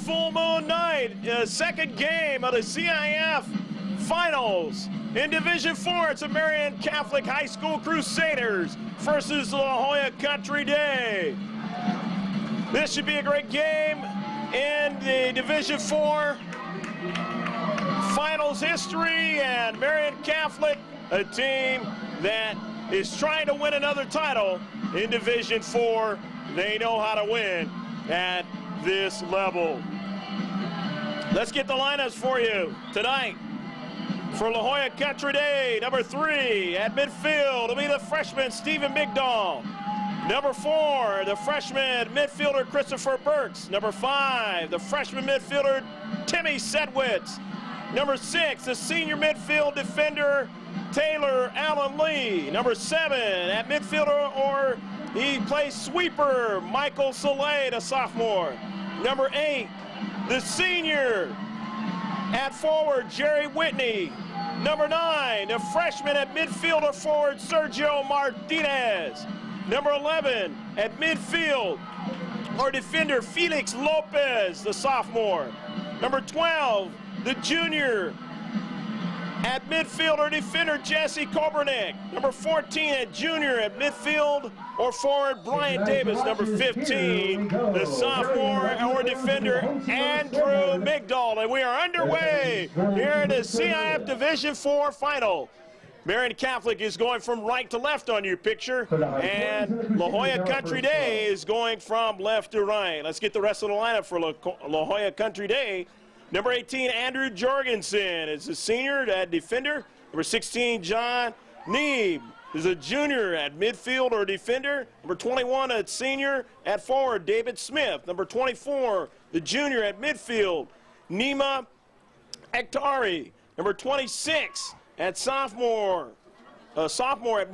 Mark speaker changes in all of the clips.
Speaker 1: full moon night, second game of the CIF finals. In Division 4, it's a Marian Catholic High School Crusaders versus La Jolla Country Day. This should be a great game in the Division 4 finals history, and Marian Catholic, a team that is trying to win another title in Division 4. They know how to win at this level. Let's get the lineups for you tonight. For La Jolla Country Day, number 3 at midfield will be the freshman Stephen Migdal. Number 4, the freshman midfielder Christopher Burks. Number 5, the freshman midfielder Timmy Sedwitz. Number 6, the senior midfield defender Taylor Allen Lee. Number 7, at midfielder, or he plays sweeper, Michael Soleil, a sophomore. Number 8, the senior at forward, Jerry Whitney. Number 9, the freshman at midfielder forward, Sergio Martinez. Number 11, at midfield, or defender, Felix Lopez, the sophomore. Number 12, the junior at midfield or defender, Jesse Kobernick. Number 14 at junior at midfield or forward, Brian Davis. Number 15, the sophomore or defender, Andrew Migdal. And we are underway here in the CIF Division 4 final. Marian Catholic is going from right to left on your picture, and La Jolla Country Day is going from left to right. Let's get the rest of the lineup for La Jolla Country Day. Number 18, Andrew Jorgensen is a senior at defender. Number 16, John Neeb is a junior at midfield or defender. Number 21, a senior at forward, David Smith. Number 24, the junior at midfield, Nima Ekhtari. Number 26, at sophomore at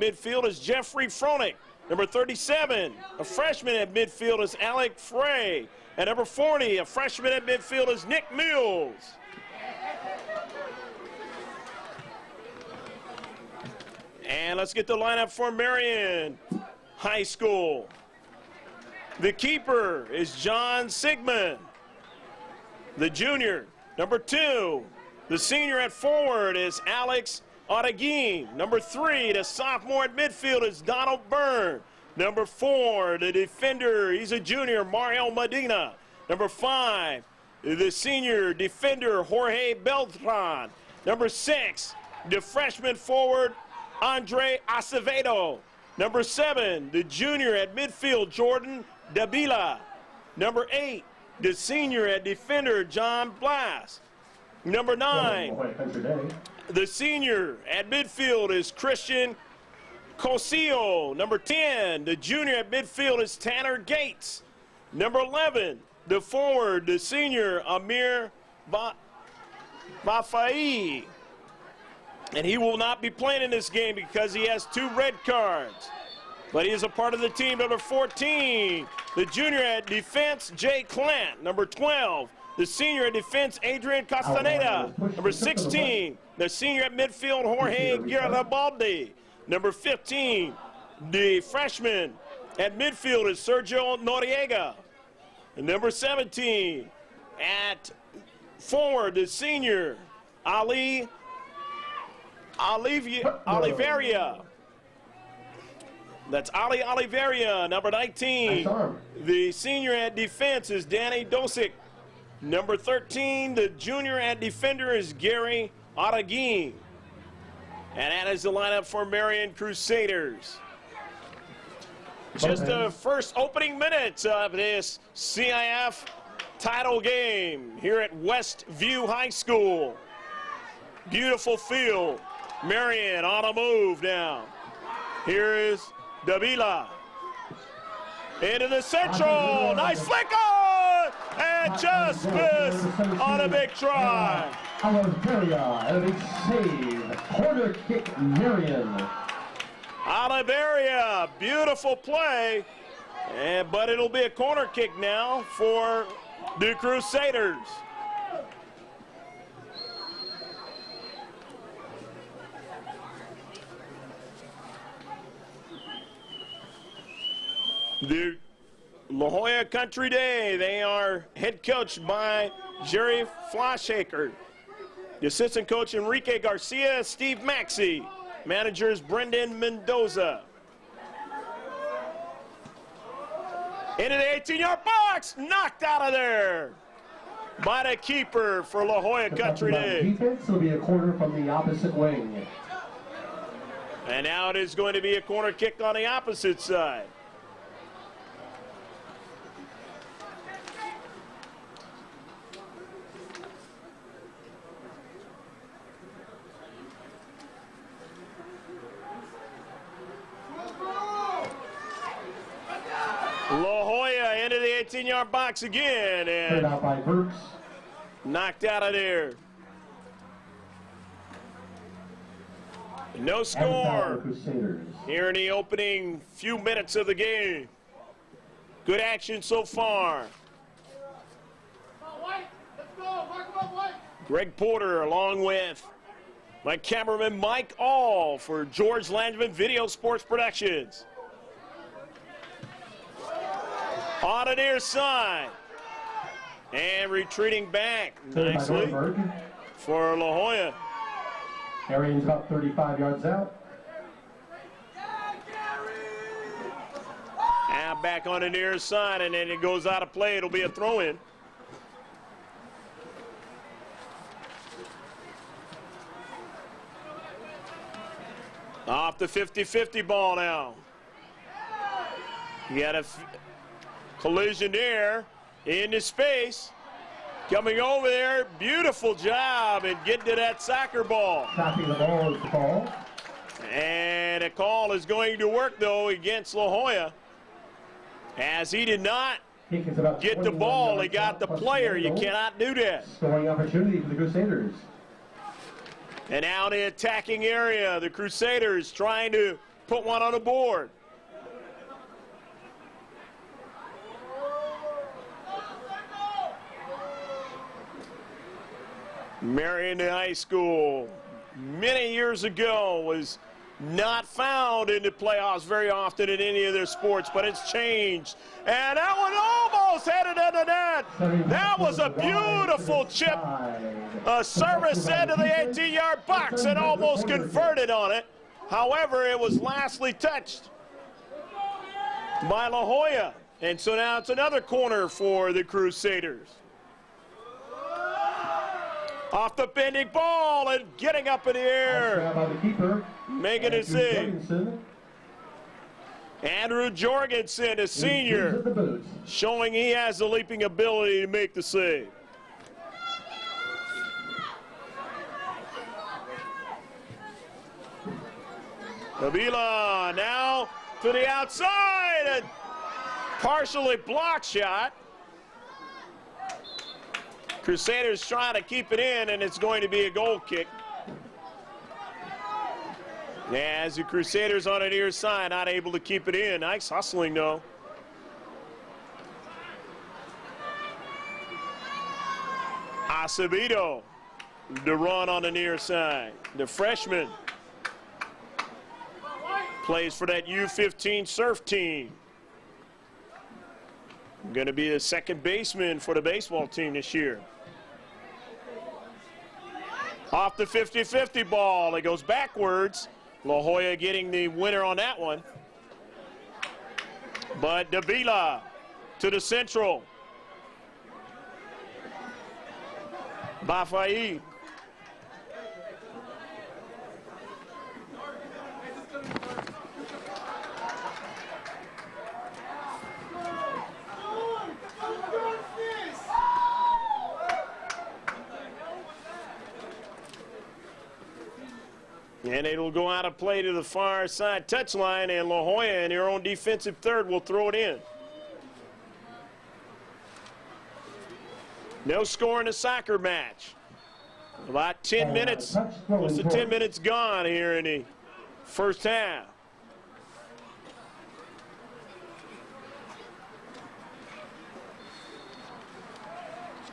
Speaker 1: midfield is Jeffrey Froenick. Number 37, a freshman at midfield is Alec Frey. And number 40, a freshman at midfield is Nick Mills. And let's get the lineup for Marian High School. The keeper is John Sigmund, the junior. Number 2, the senior at forward is Alex Otaguin. Number 3, the sophomore at midfield is Donald Byrne. Number 4, the defender, he's a junior, Mario Medina. Number 5, the senior defender, Jorge Beltran. Number 6, the freshman forward, Andre Acevedo. Number 7, the junior at midfield, Jordan Davila. Number 8, the senior at defender, John Blas. Number 9, the senior at midfield is Christian Cosillo. Number 10, the junior at midfield is Tanner Gates. Number 11, the forward, the senior, Amir Bafai. And he will not be playing in this game because he has 2 red cards. But he is a part of the team. Number 14, the junior at defense, Jay Clant. Number 12, the senior at defense, Adrian Castaneda. Number 16, the senior at midfield, Jorge Garibaldi. Number 15, the freshman at midfield is Sergio Noriega. And number 17, at forward, the senior, Ali Oliveria. That's Ali Oliveria. Number 19, the senior at defense is Danny Dosick. Number 13, the junior at defender is Gary Otaguin. And that is the lineup for Marian Crusaders. Just the first opening minutes of this CIF title game here at Westview High School. Beautiful field. Marian on a move now. Here is Davila. Into the central. Nice flick on! And just missed on a big try.
Speaker 2: Oliveria, and a big save. Corner kick, Marian.
Speaker 1: Oliveria, beautiful play. But it'll be a corner kick now for the Crusaders. The La Jolla Country Day. They are head coached by Jerry Flosshaker. The assistant coach Enrique Garcia, Steve Maxey. Managers Brendan Mendoza. Into the 18-yard box, knocked out of there by the keeper for La Jolla Country Day.
Speaker 2: Defense will be a corner from the opposite wing.
Speaker 1: And now it is going to be a corner kick on the opposite side. La Jolla into the 18-yard box again
Speaker 2: Put out by Burks.
Speaker 1: knocked out of there. No score here in the opening few minutes of the game. Good action so far. Greg Porter along with my cameraman Mike All for George Langevin Video Sports Productions. On the near side. And retreating back nicely for La Jolla.
Speaker 2: Marian's about 35 yards out.
Speaker 1: Now back on the near side, and then it goes out of play. It'll be a throw-in. Off the 50-50 ball now. You got a collision there into space. Coming over there, beautiful job in getting to that soccer ball.
Speaker 2: Stopping the ball is the call.
Speaker 1: And a call is going to work, though, against La Jolla. As he did not get the ball, he got the player. You cannot do that.
Speaker 2: Scoring opportunity for the Crusaders.
Speaker 1: And now in the attacking area, the Crusaders trying to put one on the board. Marian High School, many years ago, was not found in the playoffs very often in any of their sports, but it's changed. And that one almost headed into net. That was a beautiful chip. A service into the 18-yard box and almost converted on it. However, it was lastly touched by La Jolla. And so now it's another corner for the Crusaders. Off the bending ball and getting up in the air.
Speaker 2: By the keeper.
Speaker 1: Making a save. Andrew Jorgensen, a senior, showing he has the leaping ability to make the save. Avila now to the outside, and partially blocked shot. Crusaders trying to keep it in, and it's going to be a goal kick. As the Crusaders on the near side, not able to keep it in. Nice hustling, though. Acevedo, the run on the near side. The freshman plays for that U15 surf team. Going to be a second baseman for the baseball team this year. Off the 50-50 ball, it goes backwards. La Jolla getting the winner on that one. But Davila to the central. Bafai. And it'll go out of play to the far side touchline, and La Jolla in their own defensive third will throw it in. No score in the soccer match. About 10 minutes, close to 10 minutes gone here in the first half.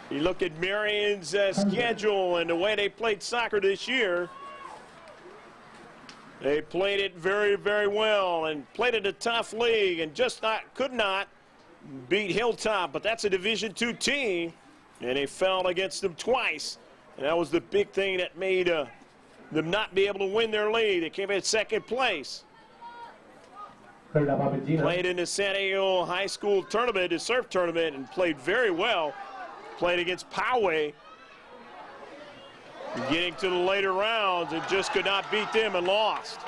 Speaker 1: You look at Marian's schedule and the way they played soccer this year. They played it very, very well and played it a tough league and just could not beat Hilltop, but that's a Division II team, and they fell against them twice. And that was the big thing that made them not be able to win their league. They came in second place. Played in the San Diego High School tournament, the surf tournament, and played very well. Played against Poway, getting to the later rounds, and just could not beat them and lost.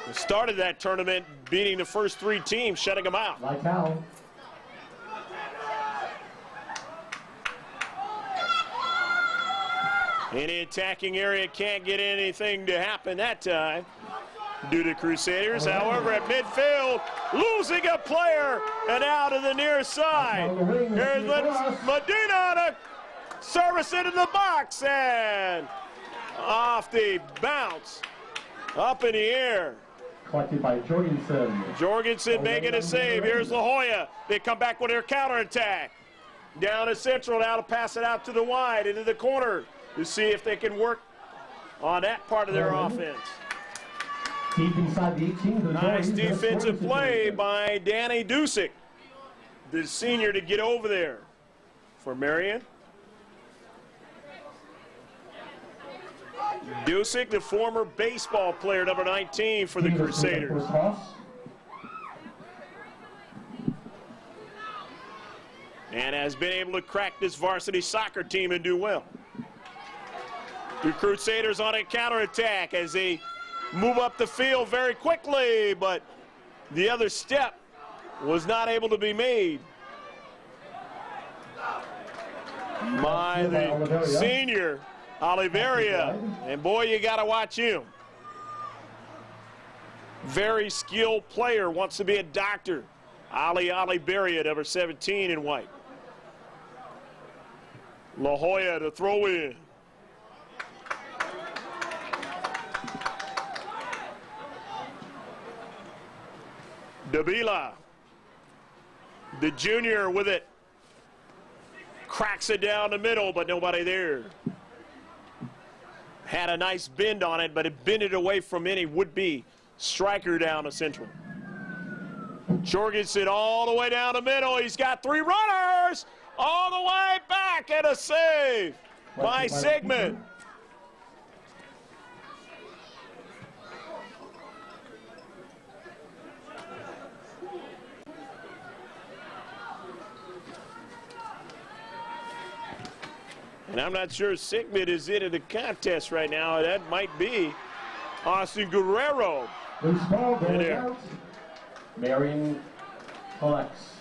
Speaker 1: They started that tournament beating the first three teams, shutting them out.
Speaker 2: Like how?
Speaker 1: In the attacking area, can't get anything to happen that time due to Crusaders. However, at midfield, losing a player and out of the near side. Here's Medina to service into the box, and off the bounce, up in the air.
Speaker 2: Collected by Jorgensen.
Speaker 1: Jorgensen making a save. Here's La Jolla. They come back with their counterattack. Down to Central, now to pass it out to the wide, into the corner, to see if they can work on that part of their offense.
Speaker 2: Deep inside the 18.
Speaker 1: Nice defensive play by Danny Dusick, the senior, to get over there for Marian. Dusick, the former baseball player, number 19 for the Crusaders. And has been able to crack this varsity soccer team and do well. The Crusaders on a counterattack as they move up the field very quickly, but the other step was not able to be made by the senior, Oliveria. And boy, you got to watch him. Very skilled player, wants to be a doctor. Oliveria, number 17 in white. La Jolla to throw in. Davila, the junior, with it. Cracks it down the middle, but nobody there. Had a nice bend on it, but it bended away from any would-be striker down the Central. Jorgensen all the way down the middle. He's got three runners all the way back, and a save by Sigmund. And I'm not sure Sigmund is in the contest right now. That might be Austin Guerrero.
Speaker 2: Loose ball goes out. Marian collects.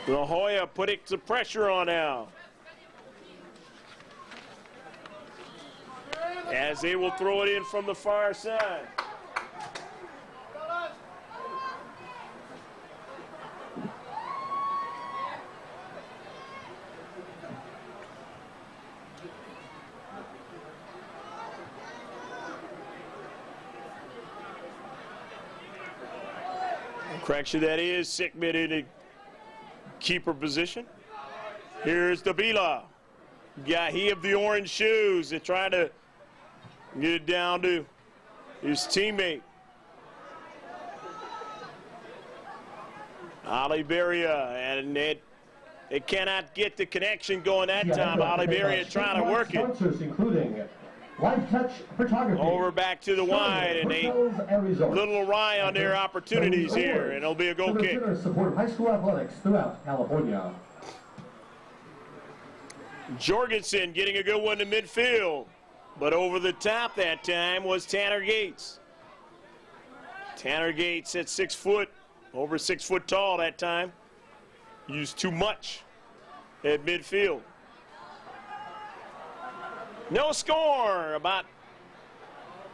Speaker 1: La Jolla putting some pressure on now, as they will throw it in from the far side. Correction, that is Sigmund in a keeper position. Here's Davila. Got he of the orange shoes. They're trying to get it down to his teammate. Oliveria, and it cannot get the connection going that time. Oliveria trying to work it.
Speaker 2: Including Live Touch Photography.
Speaker 1: Over back to the wide, and a little awry on their opportunities here, and it'll be a goal kick.
Speaker 2: Support high school athletics throughout California.
Speaker 1: Jorgensen getting a good one to midfield, but over the top that time was Tanner Gates. Tanner Gates at 6 foot, over 6 foot tall that time. Used too much at midfield. No score, about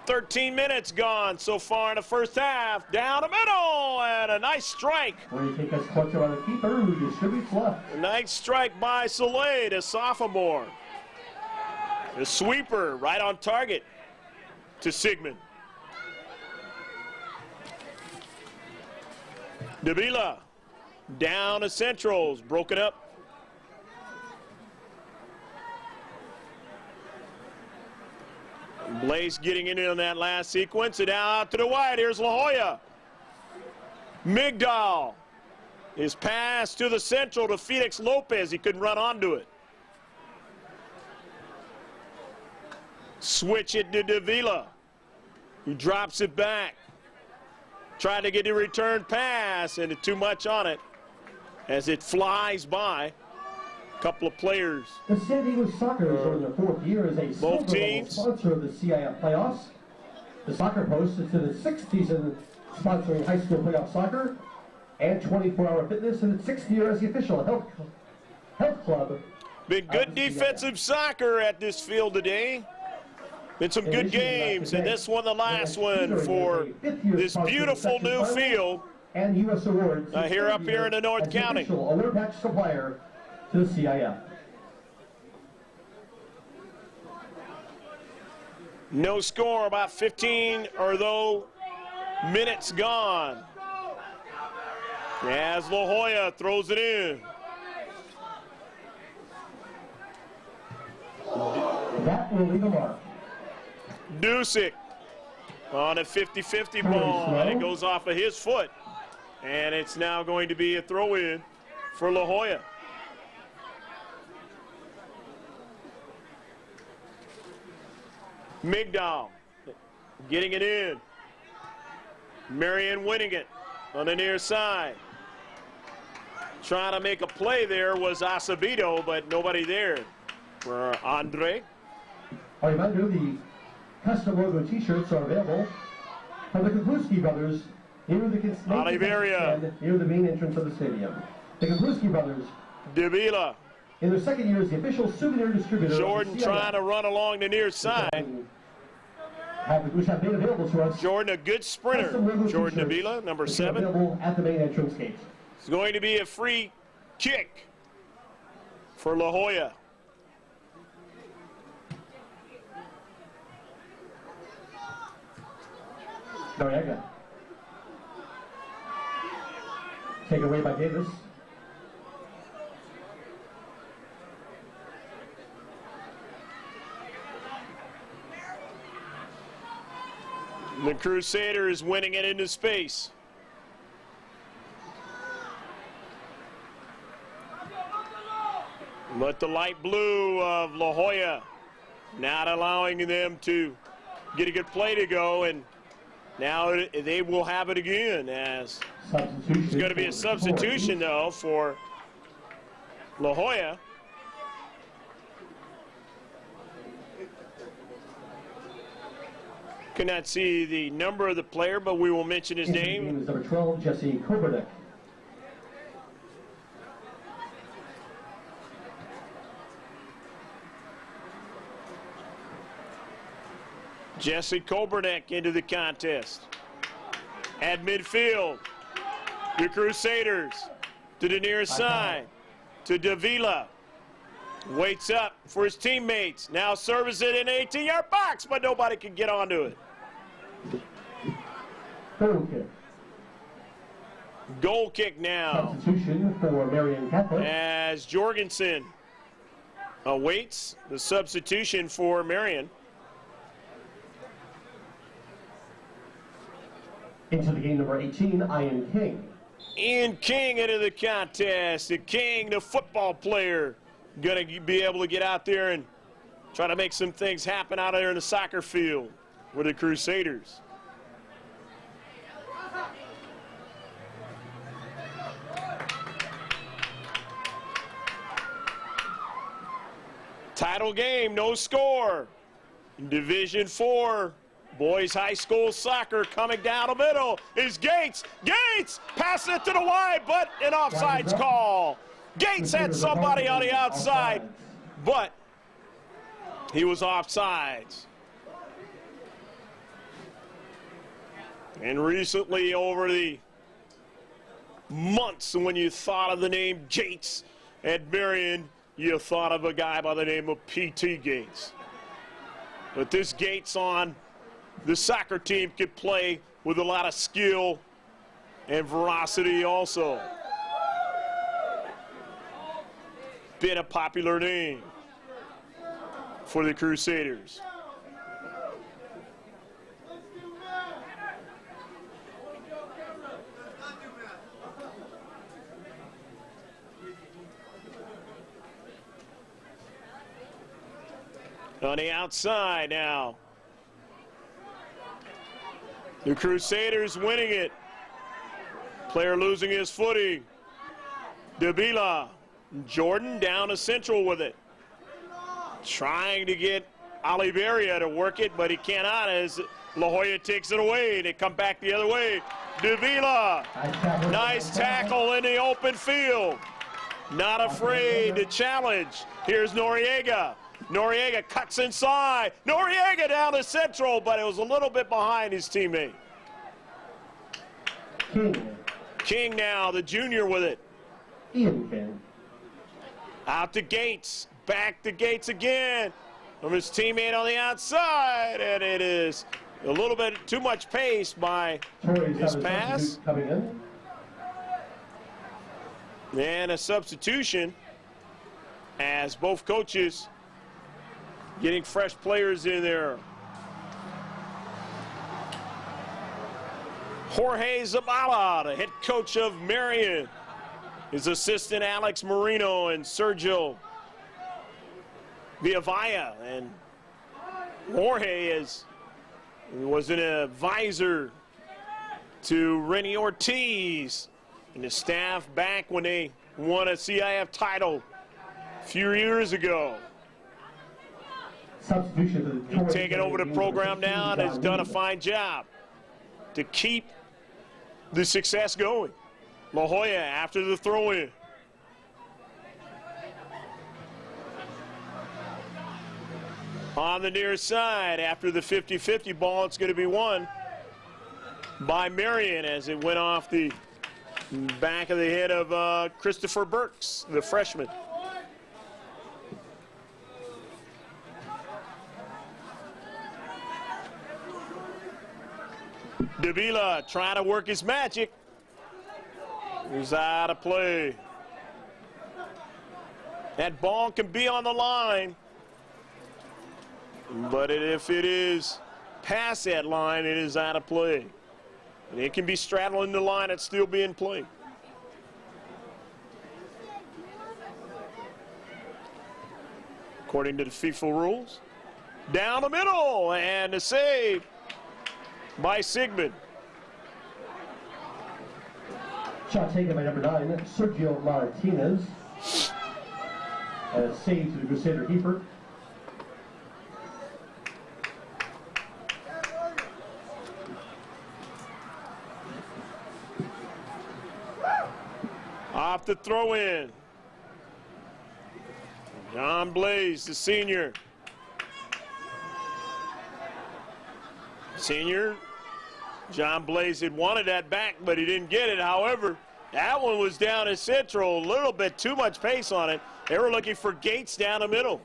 Speaker 1: 13 minutes gone so far in the first half. Down the middle, and a nice strike.
Speaker 2: Take us closer on the keeper who distributes left.
Speaker 1: A nice strike by Soleil, a sophomore. The sweeper right on target to Sigmund. Davila down to Centrals, broken up. Lace getting in on that last sequence, and now out to the wide. Here's La Jolla. Migdal. His pass to the central to Felix Lopez. He couldn't run onto it. Switch it to Davila, who drops it back. Tried to get a return pass, and too much on it as it flies by. A couple of players.
Speaker 2: The San Diego Soccer is in their 4th year as a
Speaker 1: Both teams
Speaker 2: sponsor of the CIF playoffs. The Soccer Post is in its 6th season sponsoring high school playoff soccer and 24-hour fitness in its 6th year as the official health club.
Speaker 1: Been good defensive soccer at this field today. Been some good games, and this one the last one for this beautiful new field
Speaker 2: and U.S. awards
Speaker 1: here up here in the North County.
Speaker 2: Award patch supplier to the CIF.
Speaker 1: No score, about 15 or though minutes gone. As La Jolla throws it in.
Speaker 2: That will leave a mark.
Speaker 1: Dusick on a 50-50 ball, and it goes off of his foot. And it's now going to be a throw-in for La Jolla. Migdal getting it in. Marian winning it on the near side. Trying to make a play there was Acevedo, but nobody there for Andre.
Speaker 2: A reminder, the custom logo t-shirts are available from the Kapluski brothers near the main entrance of the stadium. The Kapluski brothers,
Speaker 1: Davila,
Speaker 2: in their 2nd year as the official souvenir distributor.
Speaker 1: Jordan trying to run along the near side.
Speaker 2: Which have made available to us.
Speaker 1: Jordan, a good sprinter. Jordan Davila, number 7.
Speaker 2: Available at the main entrance gate.
Speaker 1: It's going to be a free kick for La Jolla.
Speaker 2: Noriega. Taken away by Davis.
Speaker 1: The Crusaders winning it into space. But the light blue of La Jolla not allowing them to get a good play to go, and now they will have it again as there's going to be a substitution though for La Jolla. Cannot see the number of the player, but we will mention his name.
Speaker 2: Number 12, Jesse Kobernick.
Speaker 1: Jesse Kobernick into the contest. At midfield, the Crusaders to the near side, to Davila. Waits up for his teammates. Now serves it in 18-yard box, but nobody can get onto it.
Speaker 2: Goal kick.
Speaker 1: Goal kick now.
Speaker 2: Substitution for Marian Catholic.
Speaker 1: As Jorgensen awaits the substitution for Marian.
Speaker 2: Into the game, number 18, Ian King.
Speaker 1: Ian King into the contest. The King, the football player, going to be able to get out there and try to make some things happen out there in the soccer field with the Crusaders. Title game, no score. In Division 4, boys high school soccer coming down the middle is Gates. Gates passing it to the wide, but an offsides call. Gates had somebody on the outside, but he was offsides. And recently, over the months, when you thought of the name Gates at Marian, you thought of a guy by the name of P.T. Gates. But this Gates on the soccer team could play with a lot of skill and veracity also. Been a popular name for the Crusaders. On the outside now. The Crusaders winning it. Player losing his footing. Davila. Jordan down to central with it. Trying to get Oliveria to work it, but he cannot as La Jolla takes it away. They come back the other way. Davila. Nice tackle in the open field. Not afraid to challenge. Here's Noriega. Noriega cuts inside. Noriega down to central, but it was a little bit behind his teammate. King now, the junior with it.
Speaker 2: Ian King.
Speaker 1: Out to Gates. Back to Gates again. From his teammate on the outside. And it is a little bit too much pace by
Speaker 2: Torres
Speaker 1: his pass.
Speaker 2: coming in.
Speaker 1: And a substitution as both coaches getting fresh players in there. Jorge Zabala, the head coach of Marian. His assistant Alex Marino and Sergio Villavaya. And Jorge was an advisor to Rennie Ortiz and his staff back when they won a CIF title a few years ago.
Speaker 2: Substitution.
Speaker 1: He's taken over the program now and has done a fine job to keep the success going. La Jolla after the throw-in. On the near side after the 50-50 ball, it's going to be won by Marian as it went off the back of the head of Christopher Burks, the freshman. Davila trying to work his magic. He's out of play. That ball can be on the line, but if it is past that line, it is out of play. And it can be straddling the line and still be in play. According to the FIFA rules. Down the middle, and a save by Sigmund.
Speaker 2: Shot taken by number 9, Sergio Martinez. And a save to the Crusader keeper.
Speaker 1: Off the throw in. John Blaze, the senior. John Blaze had wanted that back, but he didn't get it. However, that one was down at central, a little bit too much pace on it. They were looking for Gates down the middle.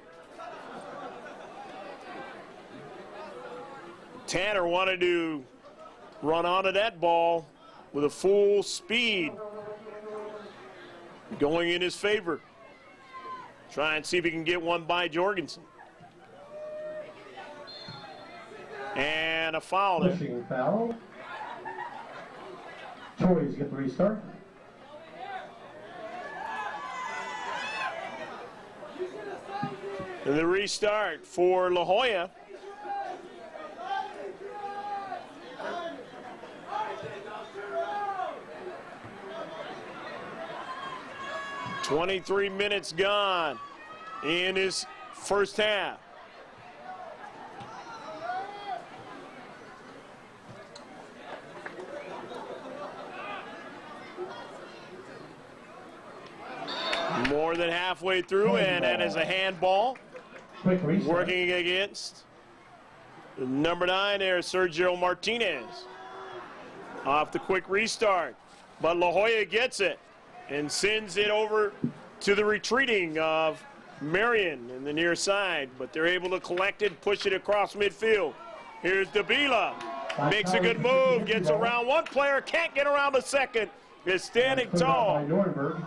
Speaker 1: Tanner wanted to run onto that ball with a full speed going in his favor. Try and see if he can get one by Jorgensen. And a foul there.
Speaker 2: Pushing foul. Torres get the restart.
Speaker 1: And the restart for La Jolla. "23 minutes gone in his first half. More than halfway through, and that is a handball.
Speaker 2: Quick restart.
Speaker 1: Working against number 9 there, Sergio Martinez. Off the quick restart. But La Jolla gets it and sends it over to the retreating of Marian in the near side. But they're able to collect it, push it across midfield. Here's Davila. Makes a good move, gets around one player, can't get around the second. Is standing tall.
Speaker 2: By Nuremberg.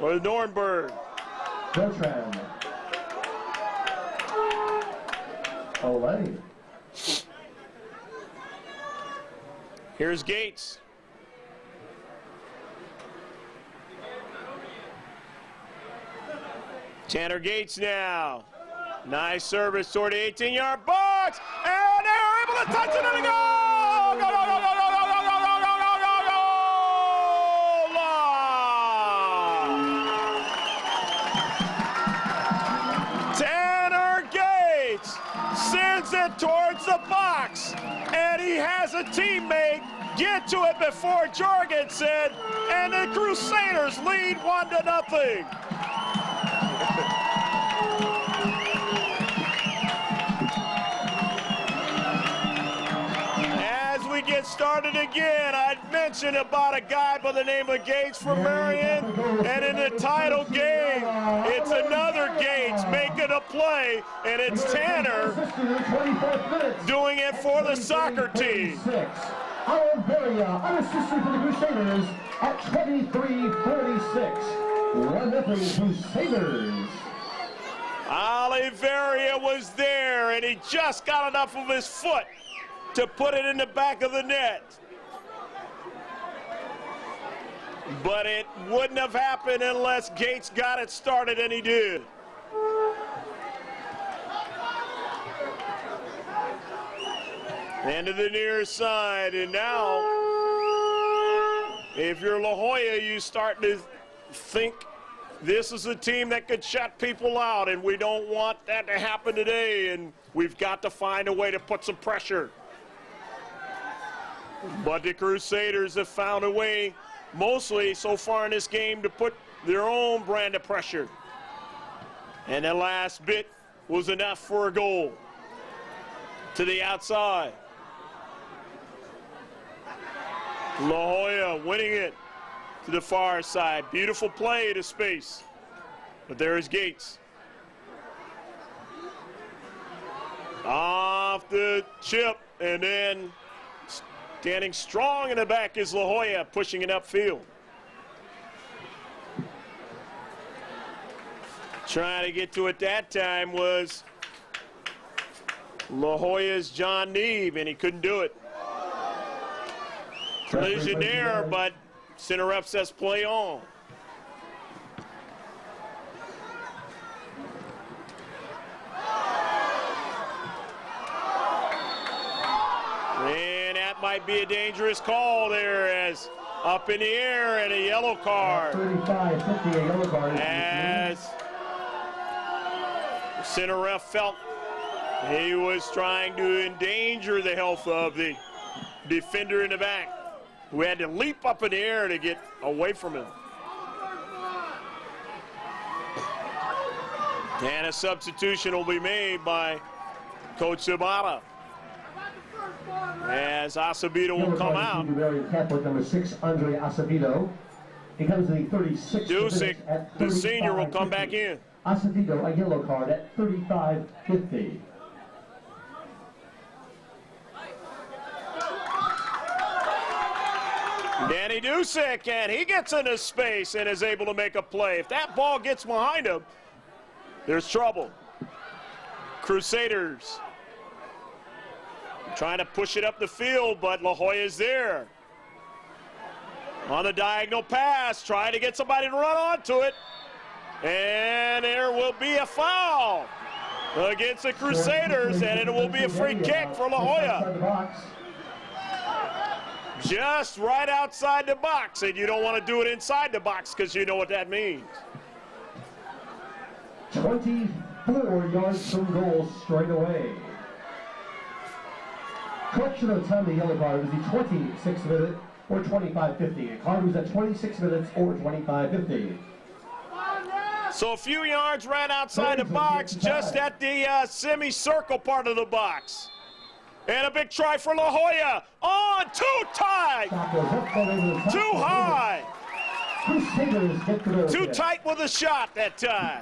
Speaker 1: Or Nuremberg.
Speaker 2: Beltran. Olay.
Speaker 1: Here's Gates. Tanner Gates now. Nice service toward the 18-yard box, and they're able to touch it and go! Go, go, go, go, go, go, go, go, go, go, go, go, go! Tanner Gates sends it towards the box, and he has a teammate get to it before Jorgensen, and the Crusaders lead 1-0. We get started again. I'd mentioned about a guy by the name of Gates from Marian, and in the title game, it's another Gates making a play, and it's Tanner doing it for the soccer team.
Speaker 2: Oliveria, unassisted for the Crusaders at 23-46. 1-0 Crusaders.
Speaker 1: Oliveria was there, and he just got enough of his foot to put it in the back of the net. But it wouldn't have happened unless Gates got it started, and he did. And to the near side, and now, if you're La Jolla, you start to think this is a team that could shut people out, and we don't want that to happen today, and we've got to find a way to put some pressure. But the Crusaders have found a way, mostly so far in this game, to put their own brand of pressure. And the last bit was enough for a goal. To the outside. La Jolla winning it to the far side. Beautiful play to space. But there is Gates. Off the chip, and then standing strong in the back is La Jolla, pushing it upfield. Trying to get to it that time was La Jolla's John Neve, and he couldn't do it. Collision there, but center ref says play on. And that might be a dangerous call there, as up in the air, and a yellow card.
Speaker 2: 35-50, a yellow card.
Speaker 1: As the center ref felt he was trying to endanger the health of the defender in the back, who had to leap up in the air to get away from him. And a substitution will be made by Coach Zabata, as Acevedo will come out.
Speaker 2: Marian Catholic, number 6, Andre Acevedo. He comes in the 36th
Speaker 1: Dusick,
Speaker 2: at
Speaker 1: the senior, will come back in.
Speaker 2: Acevedo, a yellow card at 35-50.
Speaker 1: Danny Dusick, and he gets into space and is able to make a play. If that ball gets behind him, there's trouble. Crusaders trying to push it up the field, but La Jolla is there. On the diagonal pass, trying to get somebody to run onto it. And there will be a foul against the Crusaders, and it will be a free kick for La Jolla. Just right outside the box, and you don't want to do it inside the box because you know what that means.
Speaker 2: 24 yards from goal straight away. Correction of time, the yellow card was the 26th minute or 25-50. A card was at 26 minutes or 25-50.
Speaker 1: So a few yards right outside the box, just at the semicircle part of the box. And a big try for La Jolla. On, too tight. Too high. Too tight with a shot that time.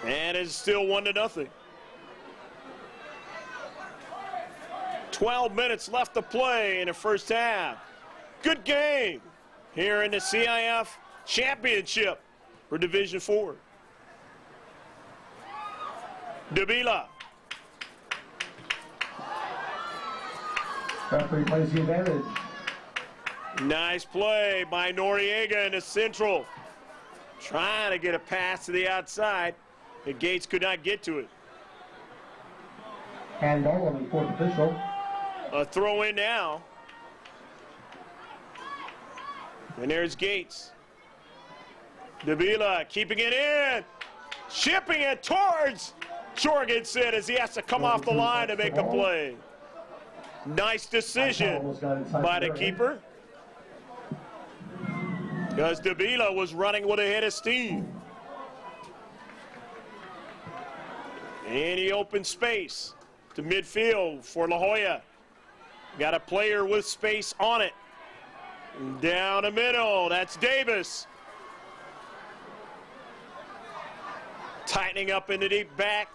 Speaker 1: And it's still 1-0. 12 minutes left to play in the first half. Good game here in the CIF Championship for Division 4. Davila.
Speaker 2: Referee plays the advantage.
Speaker 1: Nice play by Noriega in the central. Trying to get a pass to the outside. The Gates could not get to it.
Speaker 2: Handball on the fourth official.
Speaker 1: A throw in now. And there's Gates. Davila keeping it in. Shipping it towards Jorgensen as he has to come off the line to make a play. Nice decision by the keeper. Because Davila was running with a head of steam. Any open space to midfield for La Jolla. Got a player with space on it. Down the middle, that's Davis. Tightening up in the deep back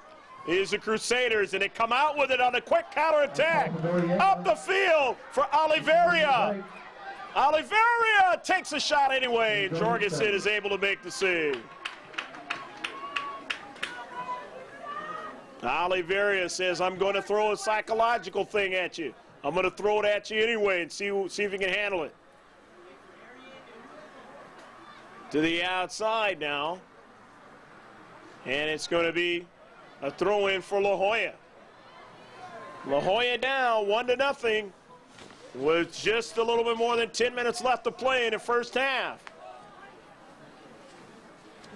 Speaker 1: is the Crusaders, and they come out with it on a quick counterattack. Up the field for Oliveria. Oliveria takes a shot anyway. Jorgensen is able to make the save. Oliveria says, I'm going to throw a psychological thing at you. I'm going to throw it at you anyway and see if you can handle it. To the outside now. And it's going to be a throw in for La Jolla. La Jolla down 1-0 with just a little bit more than 10 minutes left to play in the first half.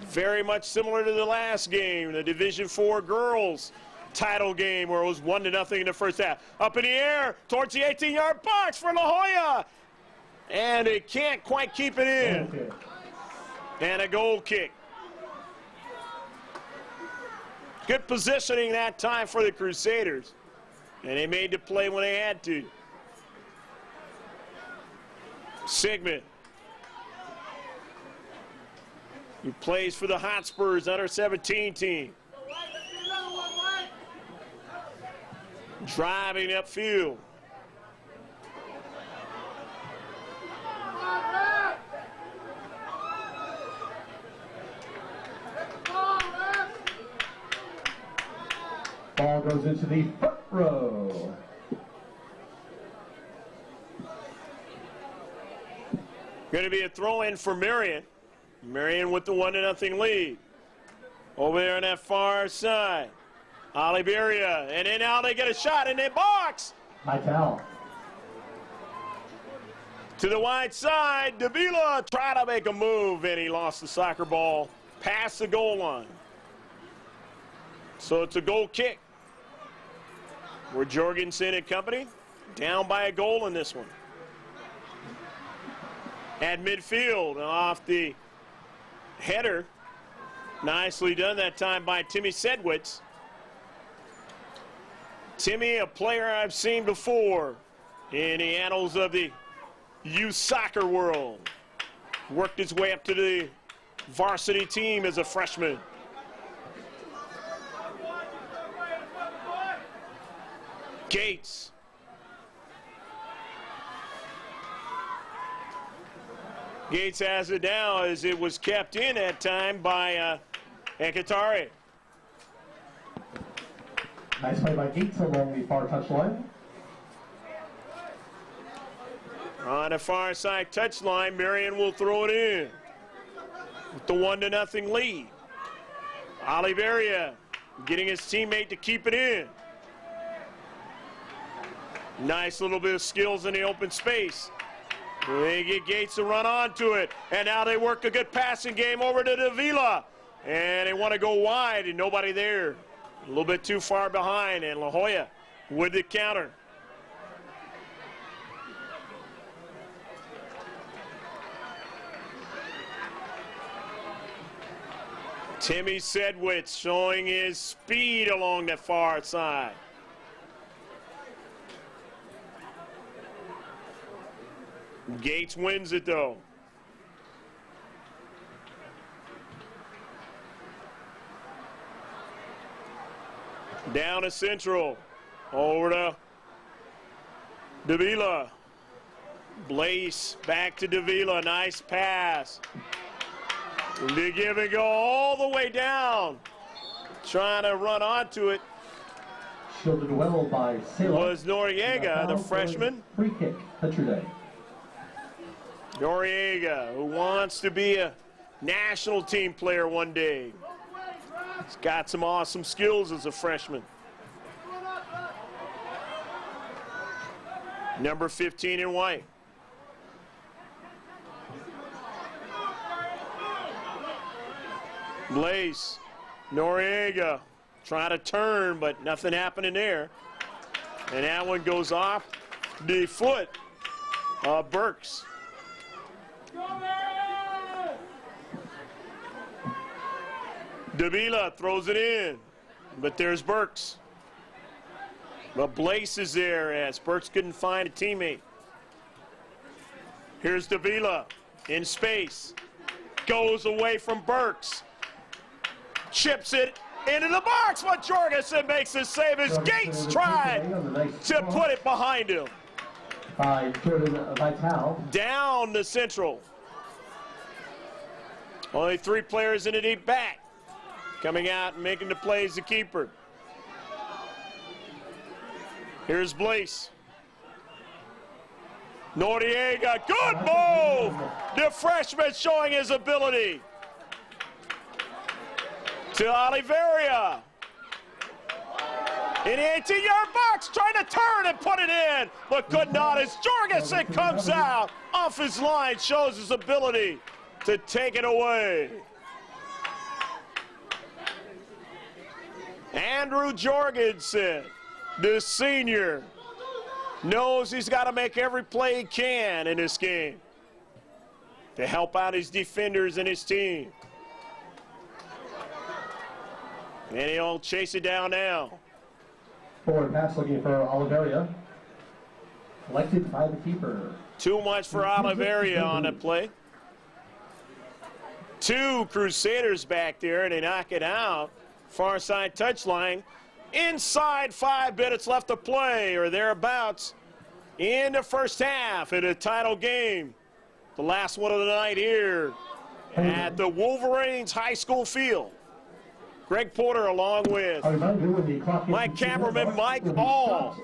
Speaker 1: Very much similar to the last game, the Division IV girls title game where it was 1-0 in the first half. Up in the air towards the 18-yard box for La Jolla. And they can't quite keep it in. And a goal kick. Good positioning that time for the Crusaders. And they made the play when they had to. Sigmund, who plays for the Hotspurs under-17 team. Driving upfield.
Speaker 2: Ball goes into the front row.
Speaker 1: Going to be a throw-in for Marian. Marian with the 1-0 lead. Over there on that far side. Oliveria, and then now they get a shot in the box.
Speaker 2: High foul.
Speaker 1: To the wide side, Davila tried to make a move, and he lost the soccer ball past the goal line. So it's a goal kick. We're Jorgensen and company down by a goal in this one. At midfield, off the header. Nicely done that time by Timmy Sedwitz. Timmy, a player I've seen before in the annals of the youth soccer world. Worked his way up to the varsity team as a freshman. Gates. Gates has it now as it was kept in that time by Ekatari.
Speaker 2: Nice play by Gates along the far touchline.
Speaker 1: On the far side touchline, Marian will throw it in with the 1-0 lead. Oliveria getting his teammate to keep it in. Nice little bit of skills in the open space. They get Gates to run onto it, and now they work a good passing game over to Davila. And they want to go wide, and nobody there. A little bit too far behind, and La Jolla with the counter. Timmy Sedwitz showing his speed along the far side. Gates wins it though. Down to Central. Over to Davila. Blaze back to Davila. Nice pass. They give and go all the way down. Trying to run onto it.
Speaker 2: Shielded well by Sailor.
Speaker 1: Was Noriega, the freshman.
Speaker 2: Free kick, Ljcd.
Speaker 1: Noriega, who wants to be a national team player one day. He's got some awesome skills as a freshman. Number 15 in white. Blaze, Noriega trying to turn, but nothing happening there. And that one goes off the foot of Burks. Davila throws it in, but there's Burks. But Blaze is there as Burks couldn't find a teammate. Here's Davila in space. Goes away from Burks. Chips it into the box, but Jorgensen makes the save as Gates tried to put it behind him. Down the central. Only 3 players in a deep back. Coming out and making the plays, the keeper. Here's Blaze. Noriega, good move! The freshman showing his ability. To Oliveria. In the 18-yard box, trying to turn and put it in, but could not as Jorgensen comes out off his line, shows his ability to take it away. Andrew Jorgensen, the senior, knows he's got to make every play he can in this game to help out his defenders and his team. And he'll chase it down now.
Speaker 2: Forward pass looking for Oliveria. Collected by the keeper.
Speaker 1: Too much for Oliveria on the play. 2 Crusaders back there, and they knock it out. Far side touchline. Inside 5 minutes left to play, or thereabouts, in the first half in a title game. The last one of the night here at the Wolverines High School field. Greg Porter along with my cameraman Mike All.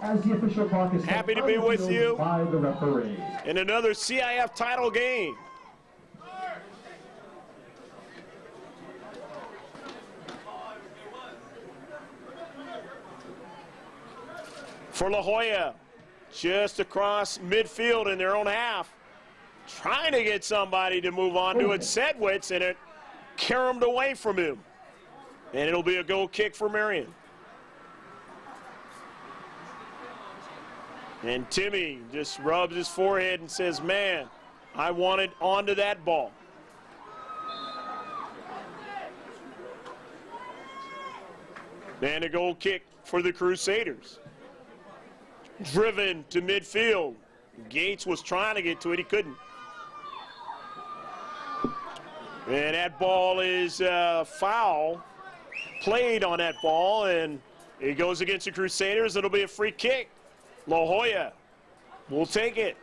Speaker 1: Happy to be with you in another CIF title game. For La Jolla, just across midfield in their own half, trying to get somebody to move on to it. Sedwitz, and it caromed away from him. And it'll be a goal kick for Marian. And Timmy just rubs his forehead and says, man, I wanted onto that ball. And a goal kick for the Crusaders. Driven to midfield. Gates was trying to get to it, he couldn't. And that ball is foul. Played on that ball, and it goes against the Crusaders. It'll be a free kick. La Jolla will take it.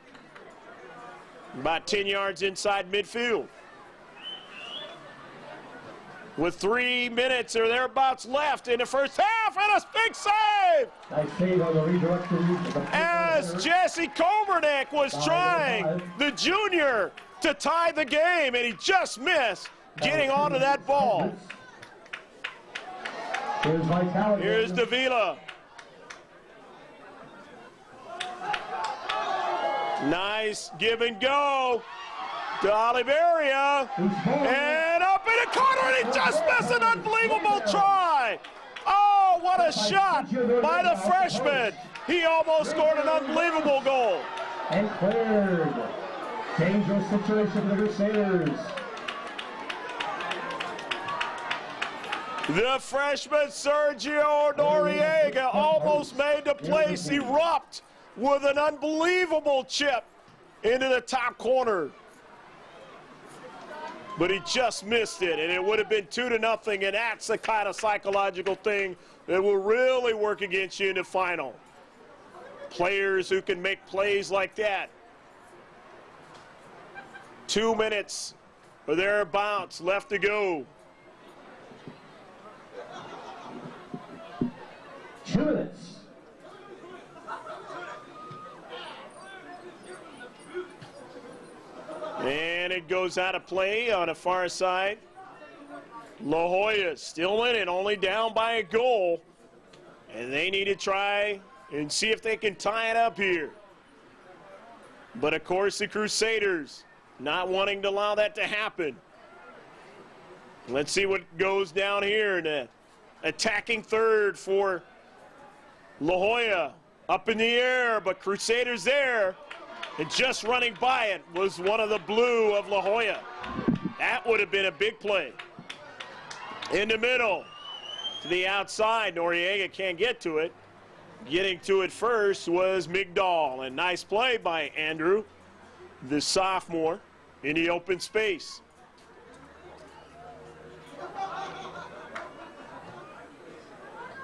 Speaker 1: About 10 yards inside midfield. With 3 minutes or thereabouts left in the first half, and a big save!
Speaker 2: Nice save on the redirection.
Speaker 1: As Jesse Kobernick was trying, the junior, to tie the game, and he just missed getting onto that ball. Here's Davila. Nice give and go to Oliveria. And up in the corner, and he just missed an unbelievable try. Oh, what a shot by the freshman. He almost scored an unbelievable goal.
Speaker 2: And cleared. Dangerous situation for the Crusaders.
Speaker 1: The freshman Sergio Noriega almost made the place erupt with an unbelievable chip into the top corner. But he just missed it, and it would have been 2-0, and that's the kind of psychological thing that will really work against you in the final. Players who can make plays like that. 2 minutes or thereabouts left to go.
Speaker 2: 2 minutes.
Speaker 1: And it goes out of play on the far side. La Jolla still in it, only down by a goal. And they need to try and see if they can tie it up here. But of course the Crusaders not wanting to allow that to happen. Let's see what goes down here. The attacking third for La Jolla. Up in the air, but Crusaders there. And just running by it was one of the blue of La Jolla. That would have been a big play. In the middle, to the outside, Noriega can't get to it. Getting to it first was Migdal. And nice play by Andrew, the sophomore, in the open space.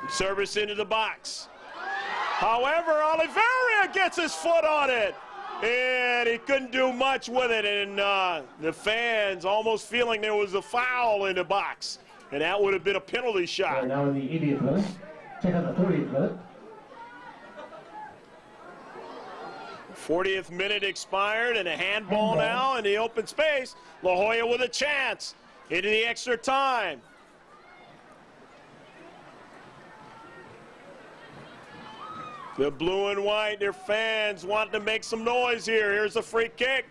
Speaker 1: Service into the box. However, Oliveira gets his foot on it, and he couldn't do much with it, and the fans almost feeling there was a foul in the box, and that would have been a penalty shot.
Speaker 2: We're now in the 80th minute. Check out the 40th minute.
Speaker 1: 40th minute expired, and a handball now in the open space. La Jolla with a chance into the extra time. The blue and white, their fans want to make some noise here. Here's a free kick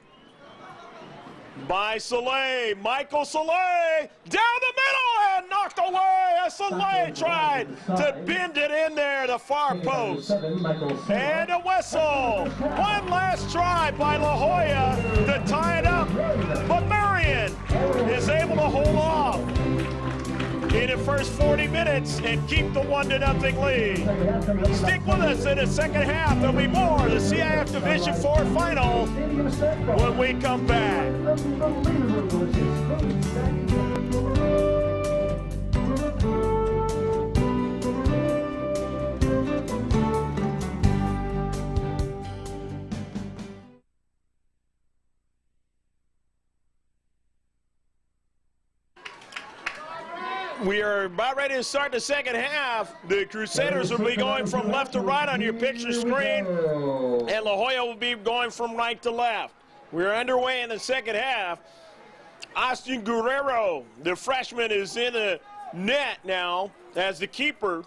Speaker 1: by Soleil. Michael Soleil down the middle and knocked away as Soleil tried to bend it in there, the far post. And a whistle. One last try by La Jolla to tie it up. But Marian is able to hold off in the first 40 minutes and keep the 1-0 lead. Stick with us in the second half. There'll be more of the CIF Division 4 final when we come back. We are about ready to start the second half. The Crusaders will be going from left to right on your picture screen, and La Jolla will be going from right to left. We're underway in the second half. Austin Guerrero, the freshman, is in the net now as the keeper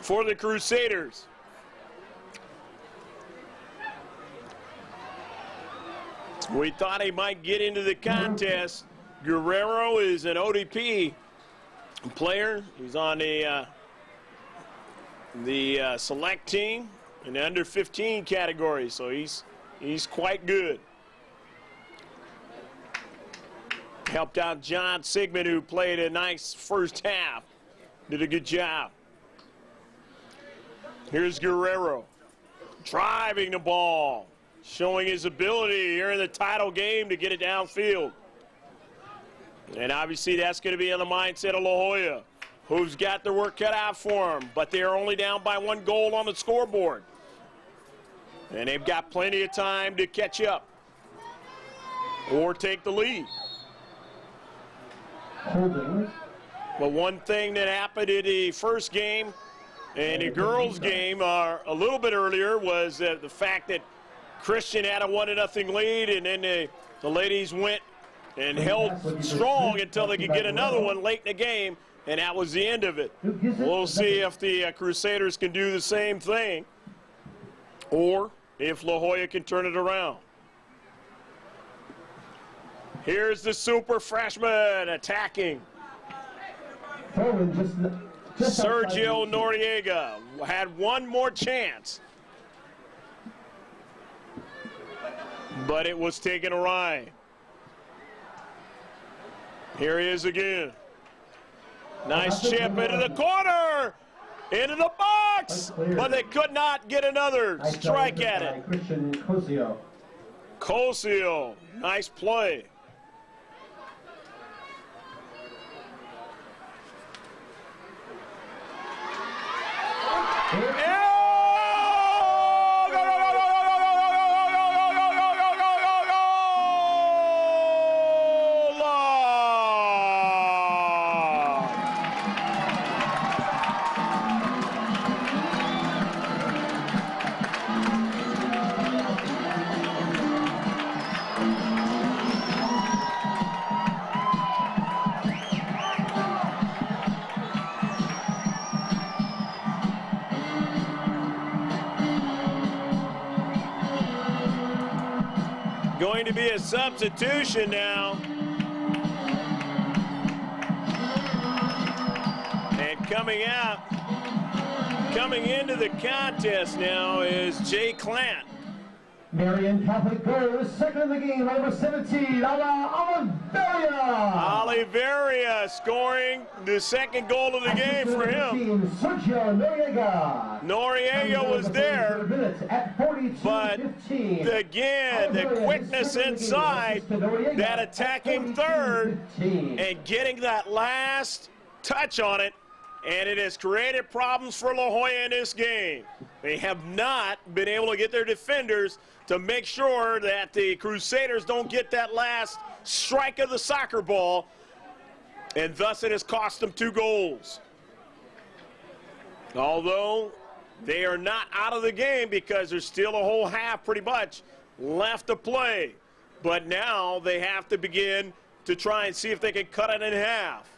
Speaker 1: for the Crusaders. We thought he might get into the contest. Guerrero is an ODP player. He's on the select team in the under 15 category, so he's quite good. Helped out John Sigmund, who played a nice first half. Did a good job. Here's Guerrero driving the ball, showing his ability here in the title game to get it downfield. And obviously that's going to be in the mindset of La Jolla, who's got their work cut out for them, but they are only down by 1 goal on the scoreboard. And they've got plenty of time to catch up or take the lead.
Speaker 2: Holding.
Speaker 1: But one thing that happened in the first game and the girls' game a little bit earlier was the fact that Christian had a 1-0 lead, and then the ladies went and held strong until they could get another one late in the game, and that was the end of it. We'll see if the Crusaders can do the same thing or if La Jolla can turn it around. Here's the super freshman attacking. Sergio Noriega had one more chance, but it was taken awry. Here he is again. Nice chip into the corner, into the box, but they could not get another strike at it. Cosio, nice play. going to be a substitution now. And coming into the contest now is Jay Clant.
Speaker 2: Marian Catholic goal is second in the game, number 17,
Speaker 1: Oliveria scoring the second goal of the game for him. Noriega was there, but again, the quickness inside, that attacking third, and getting that last touch on it, and it has created problems for La Jolla in this game. They have not been able to get their defenders to make sure that the Crusaders don't get that last strike of the soccer ball, and thus it has cost them 2 goals. Although they are not out of the game because there's still a whole half pretty much left to play. But now they have to begin to try and see if they can cut it in half.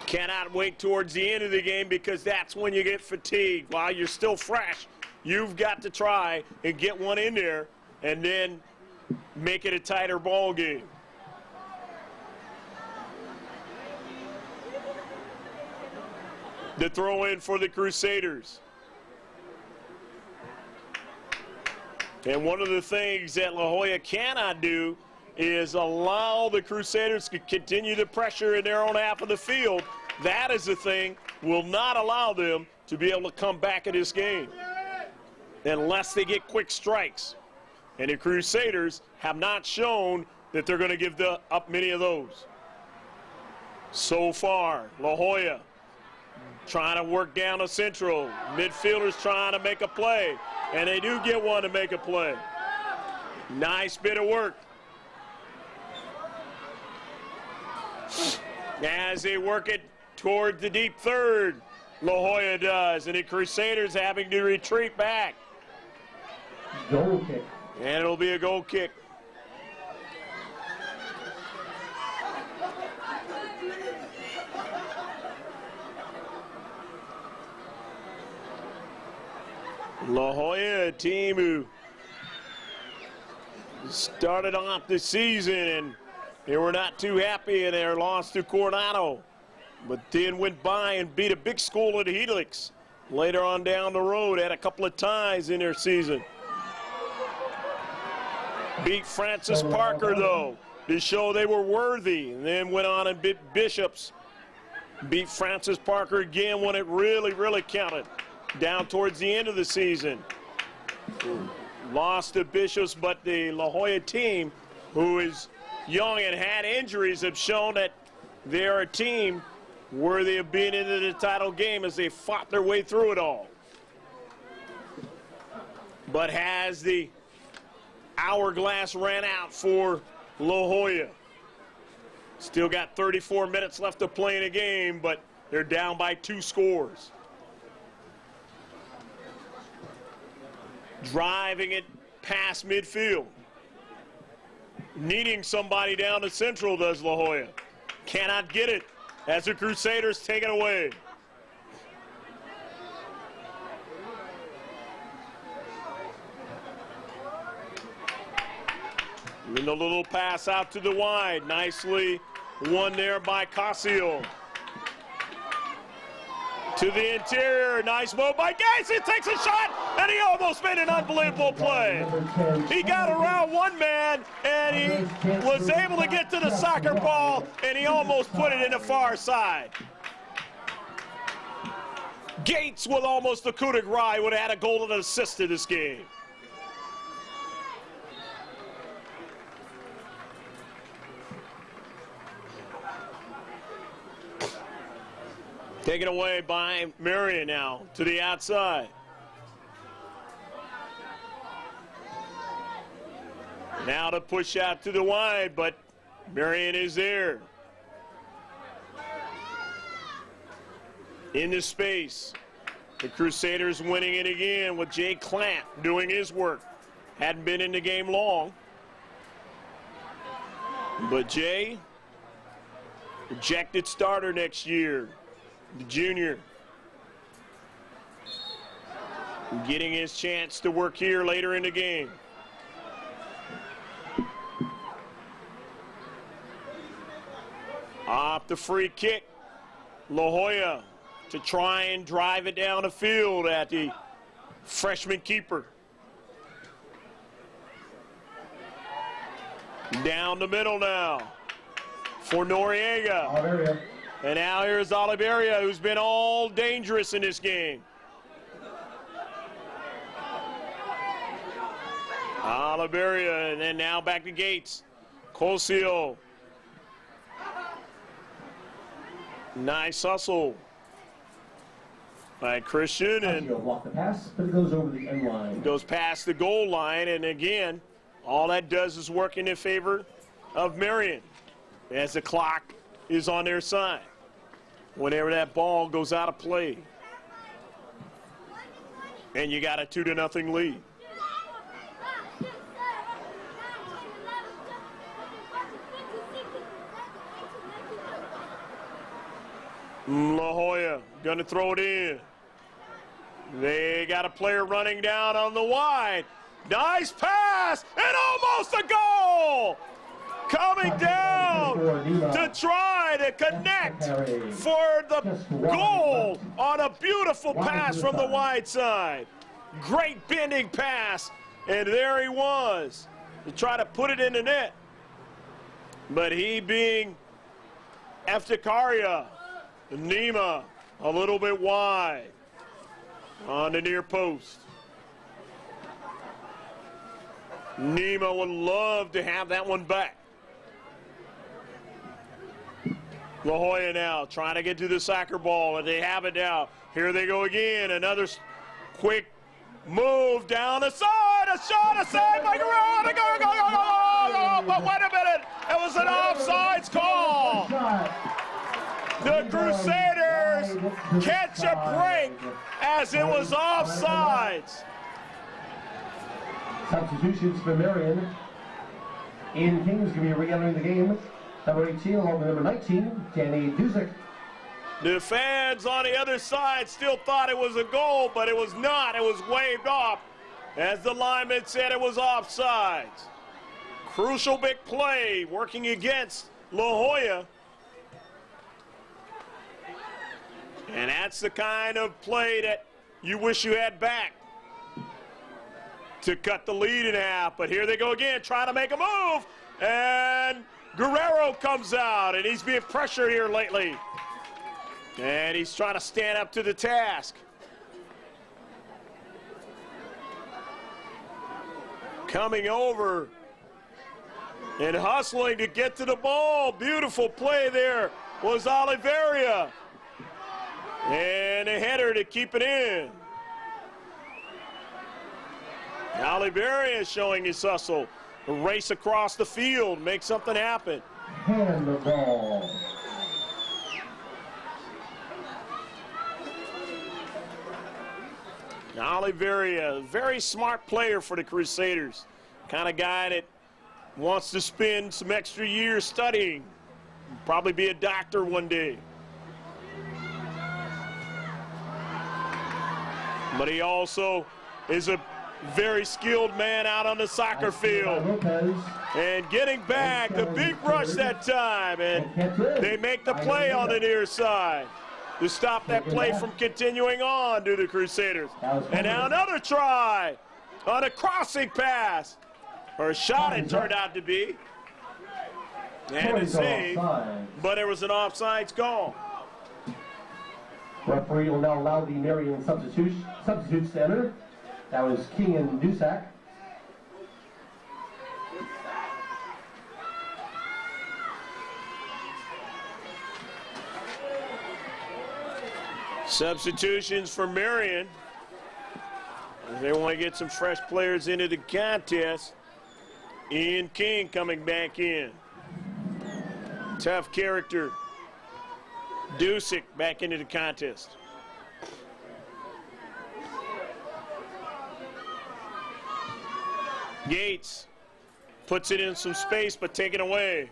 Speaker 1: Cannot wait towards the end of the game because that's when you get fatigued. While you're still fresh, you've got to try and get one in there and then make it a tighter ball game. The throw in for the Crusaders. And one of the things that La Jolla cannot do is allow the Crusaders to continue the pressure in their own half of the field. That is the thing, will not allow them to be able to come back in this game unless they get quick strikes. And the Crusaders have not shown that they're going to give up many of those. So far, La Jolla trying to work down the central. Midfielders trying to make a play, and they do get one to make a play. Nice bit of work. As they work it toward the deep third, La Jolla does, and the Crusaders having to retreat back.
Speaker 2: Goal kick.
Speaker 1: And it'll be a goal kick. La Jolla, a team who started off the season and they were not too happy in their loss to Coronado, but then went by and beat a big school at Helix. Later on down the road, had a couple of ties in their season. Beat Francis Parker, though, to show they were worthy, and then went on and beat Bishops. Beat Francis Parker again when it really, really counted, down towards the end of the season. Lost to Bishops, but the La Jolla team, who is young and had injuries, have shown that they're a team worthy of being into the title game as they fought their way through it all. But has the hourglass ran out for La Jolla? Still got 34 minutes left to play in a game, but they're down by 2 scores. Driving it past midfield. Needing somebody down the central, does La Jolla. Cannot get it as the Crusaders take it away. And a little pass out to the wide. Nicely won there by Casio. To the interior, nice move by Gates. He takes a shot, and he almost made an unbelievable play. He got around one man, and he was able to get to the soccer ball, and he almost put it in the far side. Gates with almost the coup de grace would have had a goal and an assist in this game. Taken away by Marian now to the outside. Now to push out to the wide, but Marian is there. In the space. The Crusaders winning it again with Jay Clant doing his work. Hadn't been in the game long. But Jay, projected starter next year. The junior. getting his chance to work here later in the game. Off the free kick, La Jolla to try and drive it down the field at the freshman keeper. Down the middle now for Noriega.
Speaker 2: Oliveria.
Speaker 1: And now here's Oliveria, who's been all dangerous in this game. Oliveria, and then now back to Gates. Cosio. Nice hustle by Christian, and
Speaker 2: Block the pass, but it goes over the end line.
Speaker 1: goes past the goal line, and again, all that does is work in favor of Marian as the clock is on their side whenever that ball goes out of play. And you got a 2-0 lead. La Jolla gonna throw it in. They got a player running down on the wide. Nice pass, and almost a goal! Coming down to try to connect for the goal on a beautiful pass from the wide side. Great bending pass, and there he was to try to put it in the net. But he being Eftikaria, Nima a little bit wide on the near post. Nima would love to have that one back. La Jolla now trying to get to the soccer ball, and they have it now. Here they go again. Another quick move down the side. A shot, a save by Guerrero. Go. But wait a minute. It was an offsides call. The Crusaders catch a break as it was offsides.
Speaker 2: Substitutions for Marian. Ian King is going to be re-entering the game. Number 18 along with number 19, Danny Duzick.
Speaker 1: The fans on the other side still thought it was a goal, but it was not. It was waved off as the lineman said it was offsides. Crucial big play working against La Jolla. And that's the kind of play that you wish you had back to cut the lead in half. But here they go again, trying to make a move. And Guerrero comes out, and he's being pressured here lately. And he's trying to stand up to the task. Coming over and hustling to get to the ball. Beautiful play there was Oliveria. And a header to keep it in. Oliveria showing his hustle. A race across the field, make something happen.
Speaker 2: Hand the ball.
Speaker 1: Oliveria, very smart player for the Crusaders. Kind of guy that wants to spend some extra years studying. Probably be a doctor one day. But he also is a very skilled man out on the soccer field. And getting back, the big rush that time, and they make the play on the near side to stop that play from continuing on to the Crusaders. And now another try on a crossing pass, or a shot it turned out to be. And a save, but it was an offsides call.
Speaker 2: Referee will now allow the Marian substitutes to enter. That was King and Dusak.
Speaker 1: Substitutions for Marian. They want to get some fresh players into the contest. Ian King coming back in. Tough character. Dusick back into the contest. Gates puts it in some space, but taken away.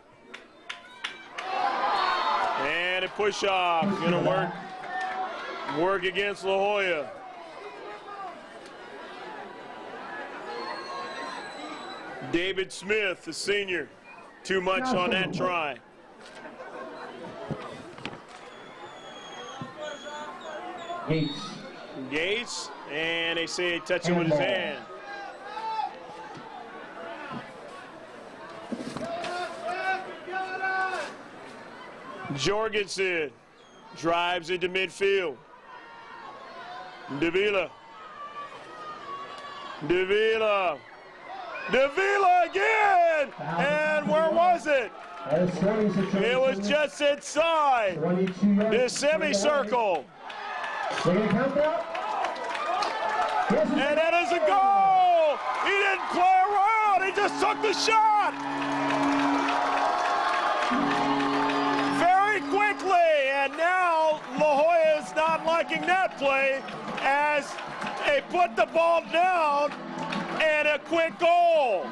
Speaker 1: And a push-off. Gonna work against La Jolla. David Smith, the senior, too much on that try. Gates, and they say he touched it with his hand. Jorgensen drives into midfield. Davila again! And where was it? It was just inside the semicircle. And that is a goal! He didn't play around, he just took the shot! Very quickly, and now La Jolla is not liking that play as they put the ball down and a quick goal.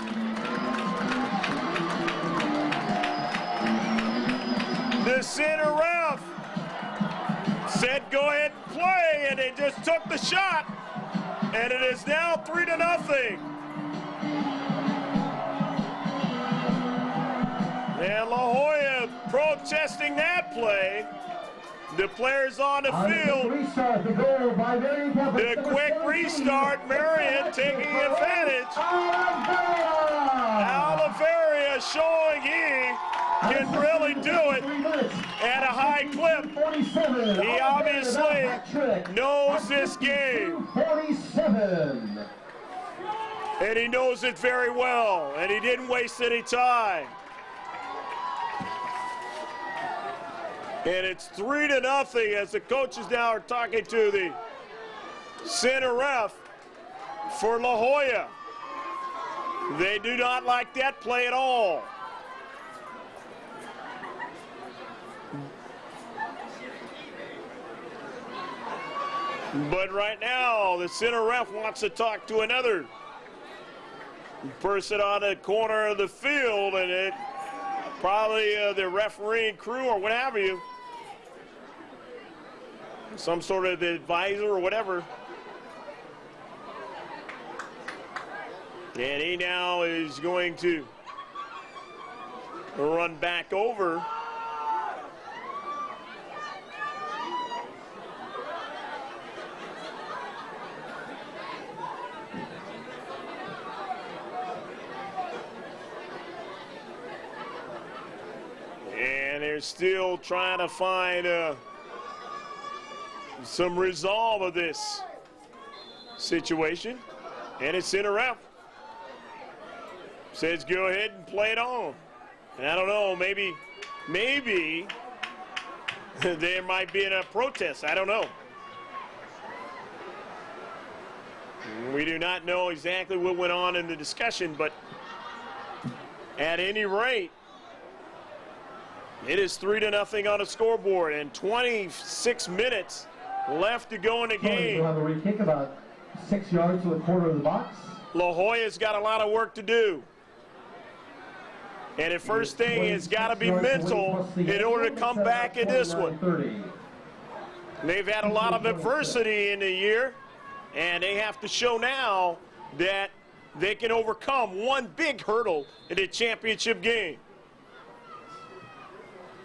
Speaker 1: The center ref said go ahead and play, and they just took the shot, and it is now 3-0. And La Jolla protesting that play. The players on the field. The quick restart, Marian taking advantage. Oliveira showing he can really do it at a high clip. He obviously knows this game. And he knows it very well, and he didn't waste any time. And it's 3-0 as the coaches now are talking to the center ref for La Jolla. They do not like that play at all. But right now, the center ref wants to talk to another person on the corner of the field, and it probably the refereeing crew or what have you. Some sort of advisor or whatever. And he now is going to run back over. And they're still trying to find some resolve of this situation. And it's center ref says go ahead and play it on. And I don't know, maybe there might be a protest. I don't know. We do not know exactly what went on in the discussion, but at any rate, it is 3-0 on the scoreboard and 26 minutes left to go in the game.
Speaker 2: We'll have a re kick about 6 yards to the corner of the box.
Speaker 1: La Jolla's got a lot of work to do. And the first thing has got to be mental in order to come back in this one. They've had a lot of adversity in the year, and they have to show now that they can overcome one big hurdle in the championship game.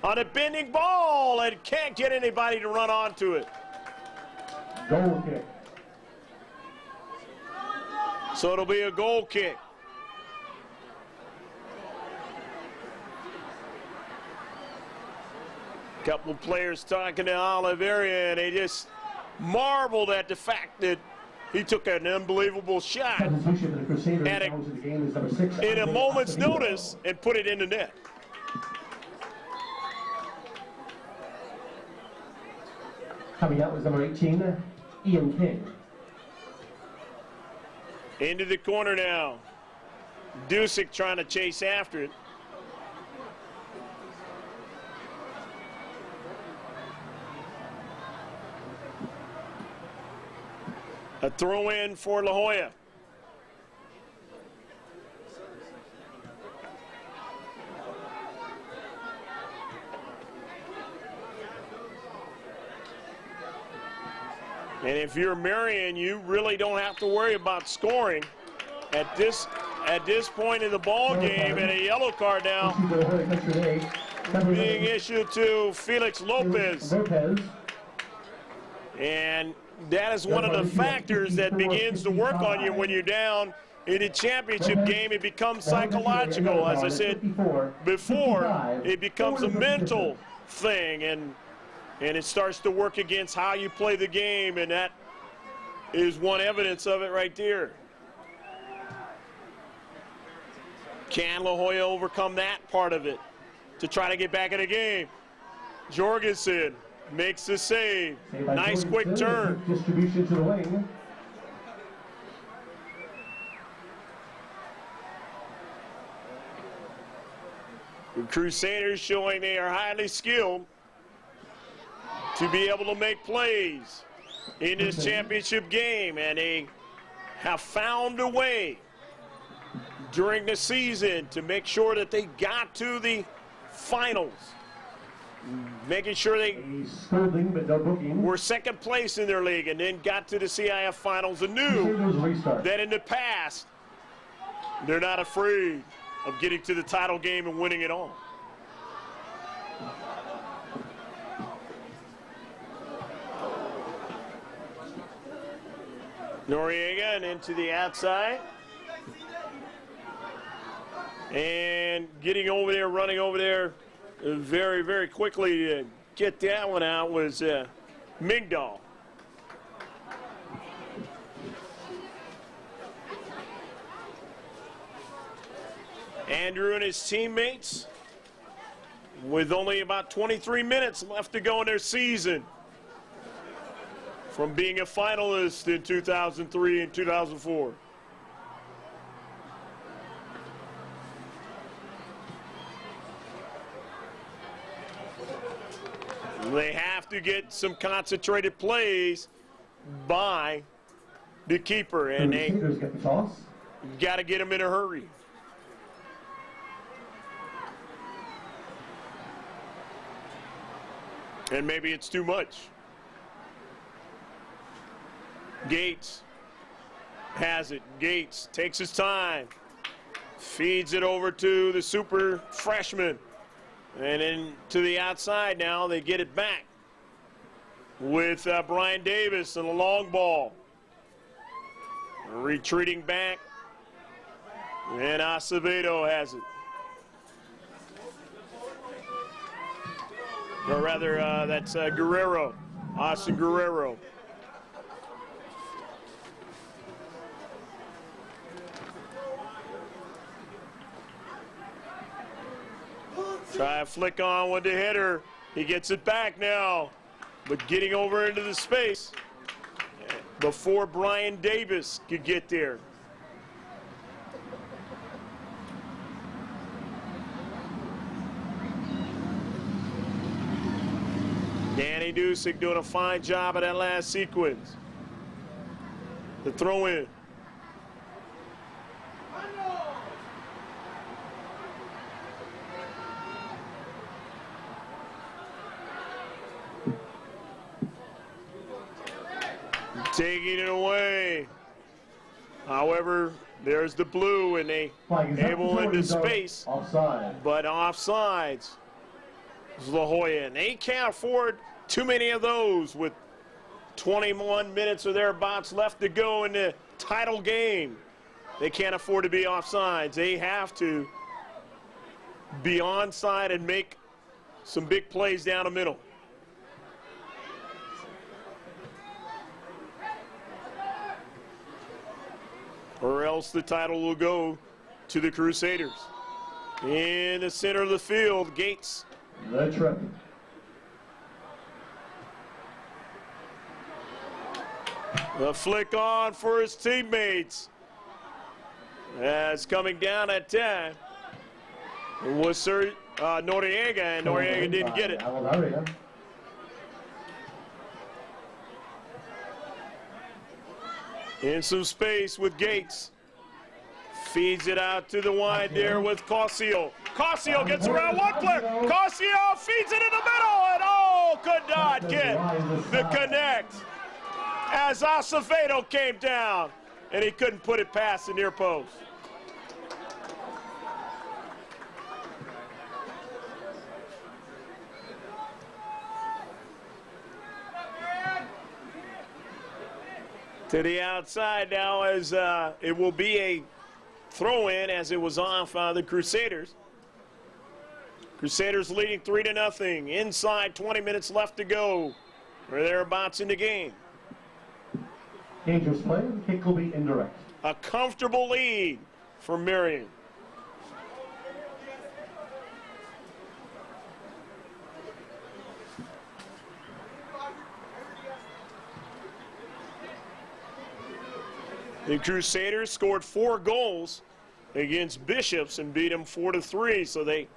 Speaker 1: On a bending ball, and can't get anybody to run onto it.
Speaker 2: Goal kick.
Speaker 1: So it'll be a goal kick. Couple players talking to Oliveira, and they just marveled at the fact that he took an unbelievable shot in a moment's notice and put it in the net.
Speaker 2: Coming out was number 18, Ian King.
Speaker 1: Into the corner now. Dusick trying to chase after it. A throw in for La Jolla. And if you're Marian, you really don't have to worry about scoring at this at this point in the ball game, and a yellow card now being issued to Felix Lopez. And that is one of the factors that begins to work on you when you're down in a championship game. It becomes psychological. As I said before, it becomes a mental thing, and it starts to work against how you play the game, and that is one evidence of it right there. Can La Jolla overcome that part of it to try to get back in the game? Jorgensen makes the save. Nice quick turn.
Speaker 2: Distribution to the wing.
Speaker 1: The Crusaders showing they are highly skilled to be able to make plays in this championship game, and they have found a way during the season to make sure that they got to the finals, making sure they were second place in their league and then got to the CIF finals, and knew that in the past they're not afraid of getting to the title game and winning it all. Noriega into the outside. And getting over there, running over there very, very quickly to get that one out was Migdal. Andrew and his teammates with only about 23 minutes left to go in their season from being a finalist in 2003 and 2004. They have to get some concentrated plays by the keeper, and they got to get them in a hurry. And maybe it's too much. Gates has it. Gates takes his time, feeds it over to the super freshman. And then to the outside now, they get it back with Brian Davis and a long ball. Retreating back, and Acevedo has it. Or rather, that's Guerrero, Austin Guerrero. Try a flick on with the hitter. He gets it back now, but getting over into the space before Brian Davis could get there. Danny Dusick doing a fine job of that last sequence. The throw in. Taking it away. However, there's the blue, and they able into space, but offsides. La Jolla, and they can't afford too many of those with 21 minutes or thereabouts left to go in the title game. They can't afford to be offsides. They have to be onside and make some big plays down the middle. Or else the title will go to the Crusaders. In the center of the field, Gates.
Speaker 2: The trip.
Speaker 1: The flick on for his teammates. As coming down at 10 was Noriega, and Noriega didn't get it. In some space with Gates. Feeds it out to the wide there with Cosio. Cosio gets around one player. Cosio feeds it in the middle, and could not get the connect as Acevedo came down, and he couldn't put it past the near post. To the outside now as it will be a throw-in as it was off the Crusaders. Crusaders leading 3-0. Inside 20 minutes left to go. Or thereabouts in the game.
Speaker 2: Dangerous play. The kick will be indirect.
Speaker 1: A comfortable lead for Marian. The Crusaders scored 4 goals against Bishops and beat them 4-3. So they,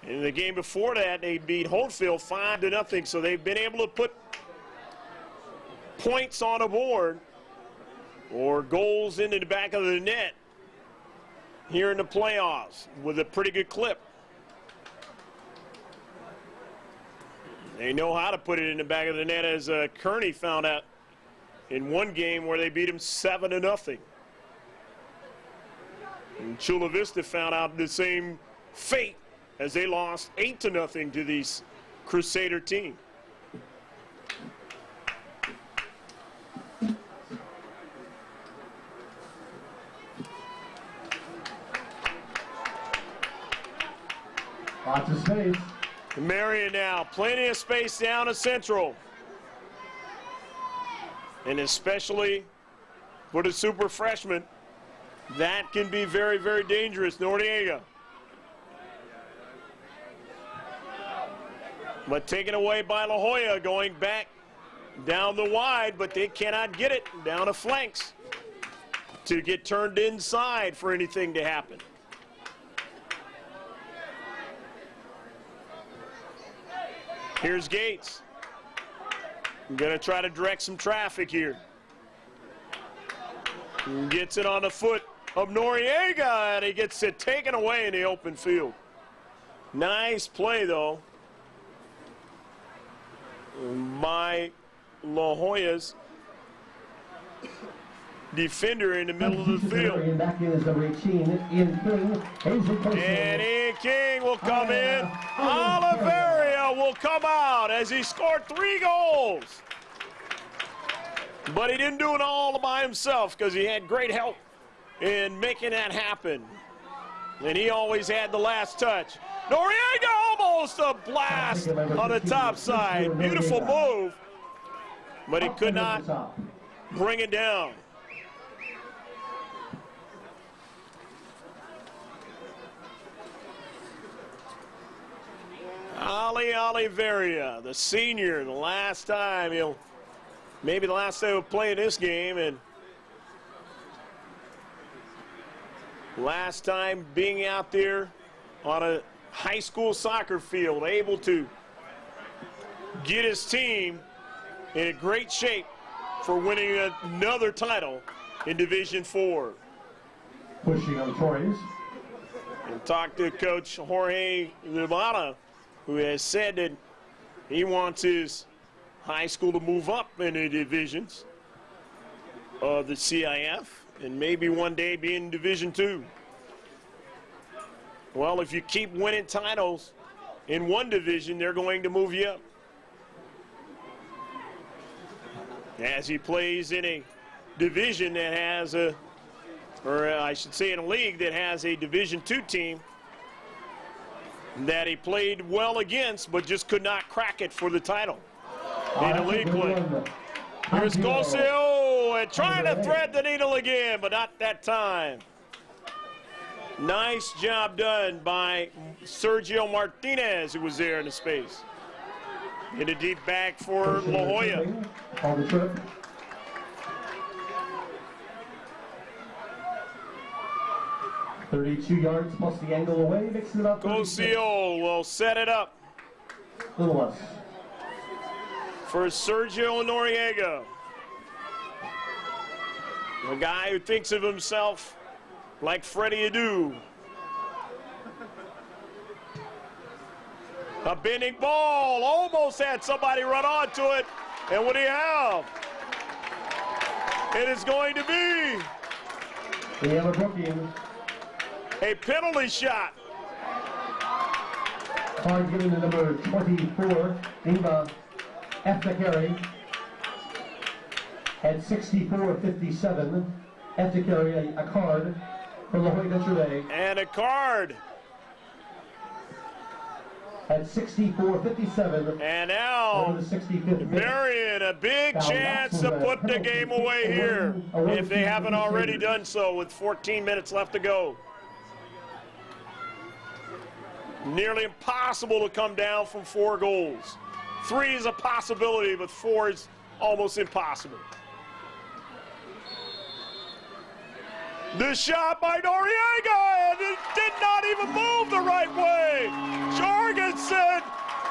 Speaker 1: in the game before that, they beat Holdfield 5-0. So they've been able to put points on the board or goals into the back of the net here in the playoffs with a pretty good clip. They know how to put it in the back of the net, as Kearney found out in one game where they beat him 7-0. And Chula Vista found out the same fate as they lost 8-0 to these Crusader team.
Speaker 2: Lots of space.
Speaker 1: Marian now, plenty of space down to Central. And especially for the super freshman, that can be very, very dangerous. Noriega. But taken away by La Jolla, going back down the wide, but they cannot get it down the flanks to get turned inside for anything to happen. Here's Gates. Gonna try to direct some traffic here. Gets it on the foot of Noriega, and he gets it taken away in the open field. Nice play, though, by La Jolla's defender in the middle of the field.
Speaker 2: Back in is number 18, Ian King.
Speaker 1: And Ian King will come in. Oliveria will come out as he scored 3 goals. But he didn't do it all by himself because he had great help in making that happen. And he always had the last touch. Noriega almost a blast on the top side. Beautiful move. But he could not bring it down. Ali Oliveria, the senior, the last time maybe the last time he'll play in this game, and last time being out there on a high school soccer field, able to get his team in a great shape for winning another title in Division 4.
Speaker 2: Pushing on Torres.
Speaker 1: And talk to Coach Jorge Levada, who has said that he wants his high school to move up in the divisions of the CIF and maybe one day be in Division 2. Well, if you keep winning titles in one division, they're going to move you up. As he plays in a division that has I should say in a league that has a Division 2 team that he played well against, but just could not crack it for the title in a league play. Here's Cosio and trying to thread the needle again, but not that time. Nice job done by Sergio Martinez, who was there in the space. In a deep back for La Jolla.
Speaker 2: On the trip. .32 yards plus the angle away, makes it about 36.
Speaker 1: Cosio will set it up.
Speaker 2: A little less.
Speaker 1: For Sergio Noriega. A guy who thinks of himself like Freddie Adu. A bending ball, almost had somebody run onto it. And what do you have? It is going to be
Speaker 2: We have a booking.
Speaker 1: a penalty shot.
Speaker 2: Card given to number 24, Inga Eftekari. At 64-57, have to carry a card for Ljcd.
Speaker 1: And a card.
Speaker 2: At 64-57.
Speaker 1: And now, Marian, a big chance to put the game away here, if they haven't already done so, with 14 minutes left to go. Nearly impossible to come down from 4 goals. 3 is a possibility, but 4 is almost impossible. The shot by Noriega, and it did not even move the right way. Jorgensen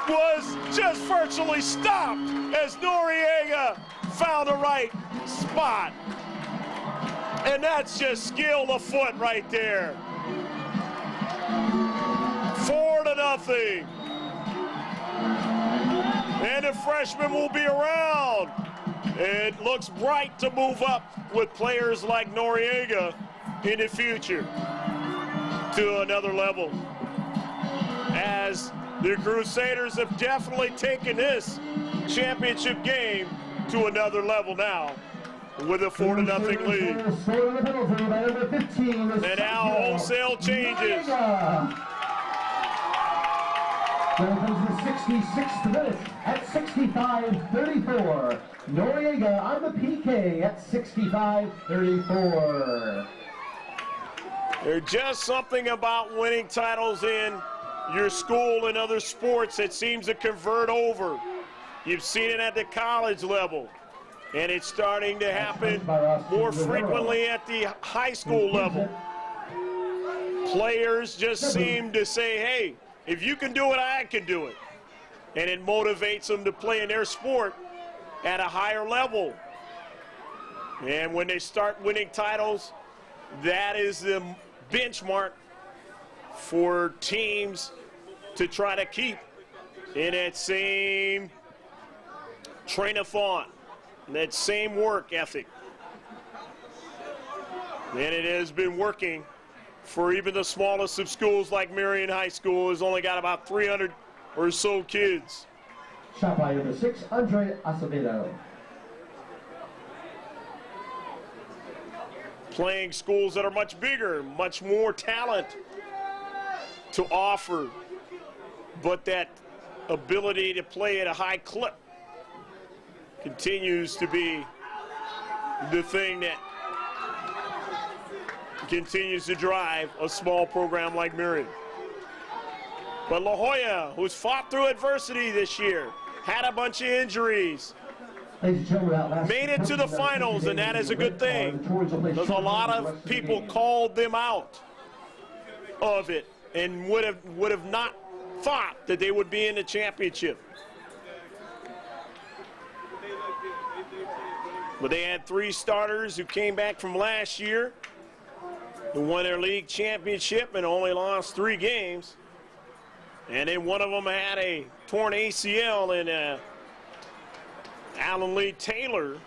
Speaker 1: was just virtually stopped as Noriega found the right spot. And that's just skill of foot right there. 4-0. And the freshman will be around. It looks bright to move up with players like Noriega in the future to another level, as the Crusaders have definitely taken this championship game to another level now with a 4-0 lead. And now wholesale changes.
Speaker 2: Then comes the 66th minute at 65-34. Noriega on the PK at 65-34.
Speaker 1: There's just something about winning titles in your school and other sports that seems to convert over. You've seen it at the college level, and it's starting to happen more frequently at the high school level. Players just seem to say, hey, if you can do it, I can do it. And it motivates them to play in their sport at a higher level. And when they start winning titles, that is the benchmark for teams to try to keep in that same train of thought, that same work ethic. And it has been working for even the smallest of schools like Marian High School, has only got about 300 or so kids.
Speaker 2: Shot by number 6, Andre Acevedo.
Speaker 1: Playing schools that are much bigger, much more talent to offer, but that ability to play at a high clip continues to be the thing that continues to drive a small program like Marian. But La Jolla, who's fought through adversity this year, had a bunch of injuries, made it to the finals, and that is a good thing, because a lot of people called them out of it and would have not thought that they would be in the championship. But they had 3 starters who came back from last year, who won their league championship and only lost 3 games. And then one of them had a torn ACL in Alan Lee Taylor.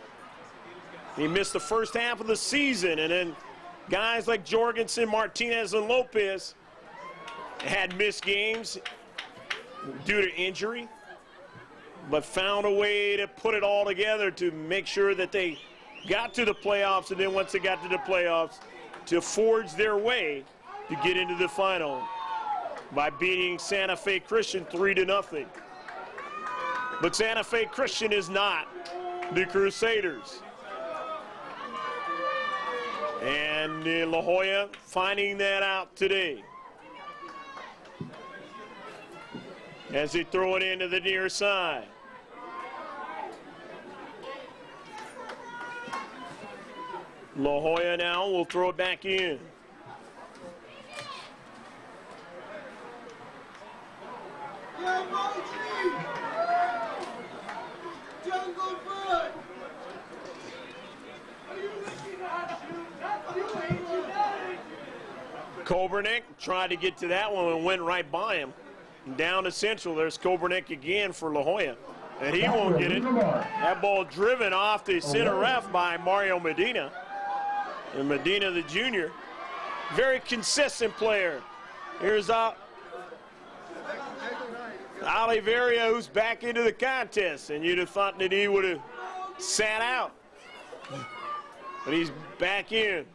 Speaker 1: He missed the first half of the season. And then guys like Jorgensen, Martinez, and Lopez had missed games due to injury, but found a way to put it all together to make sure that they got to the playoffs, and then once they got to the playoffs, to forge their way to get into the final by beating Santa Fe Christian 3-0. But Santa Fe Christian is not the Crusaders. And La Jolla finding that out today as they throw it into the near side. La Jolla now will throw it back in. Kobernick tried to get to that one and went right by him. Down to Central, there's Kobernick again for La Jolla, and he won't get it. That ball driven off the center ref by Mario Medina. And Medina, the junior, very consistent player. Here's Oliveria, who's back into the contest, and you'd have thought that he would have sat out But he's back in.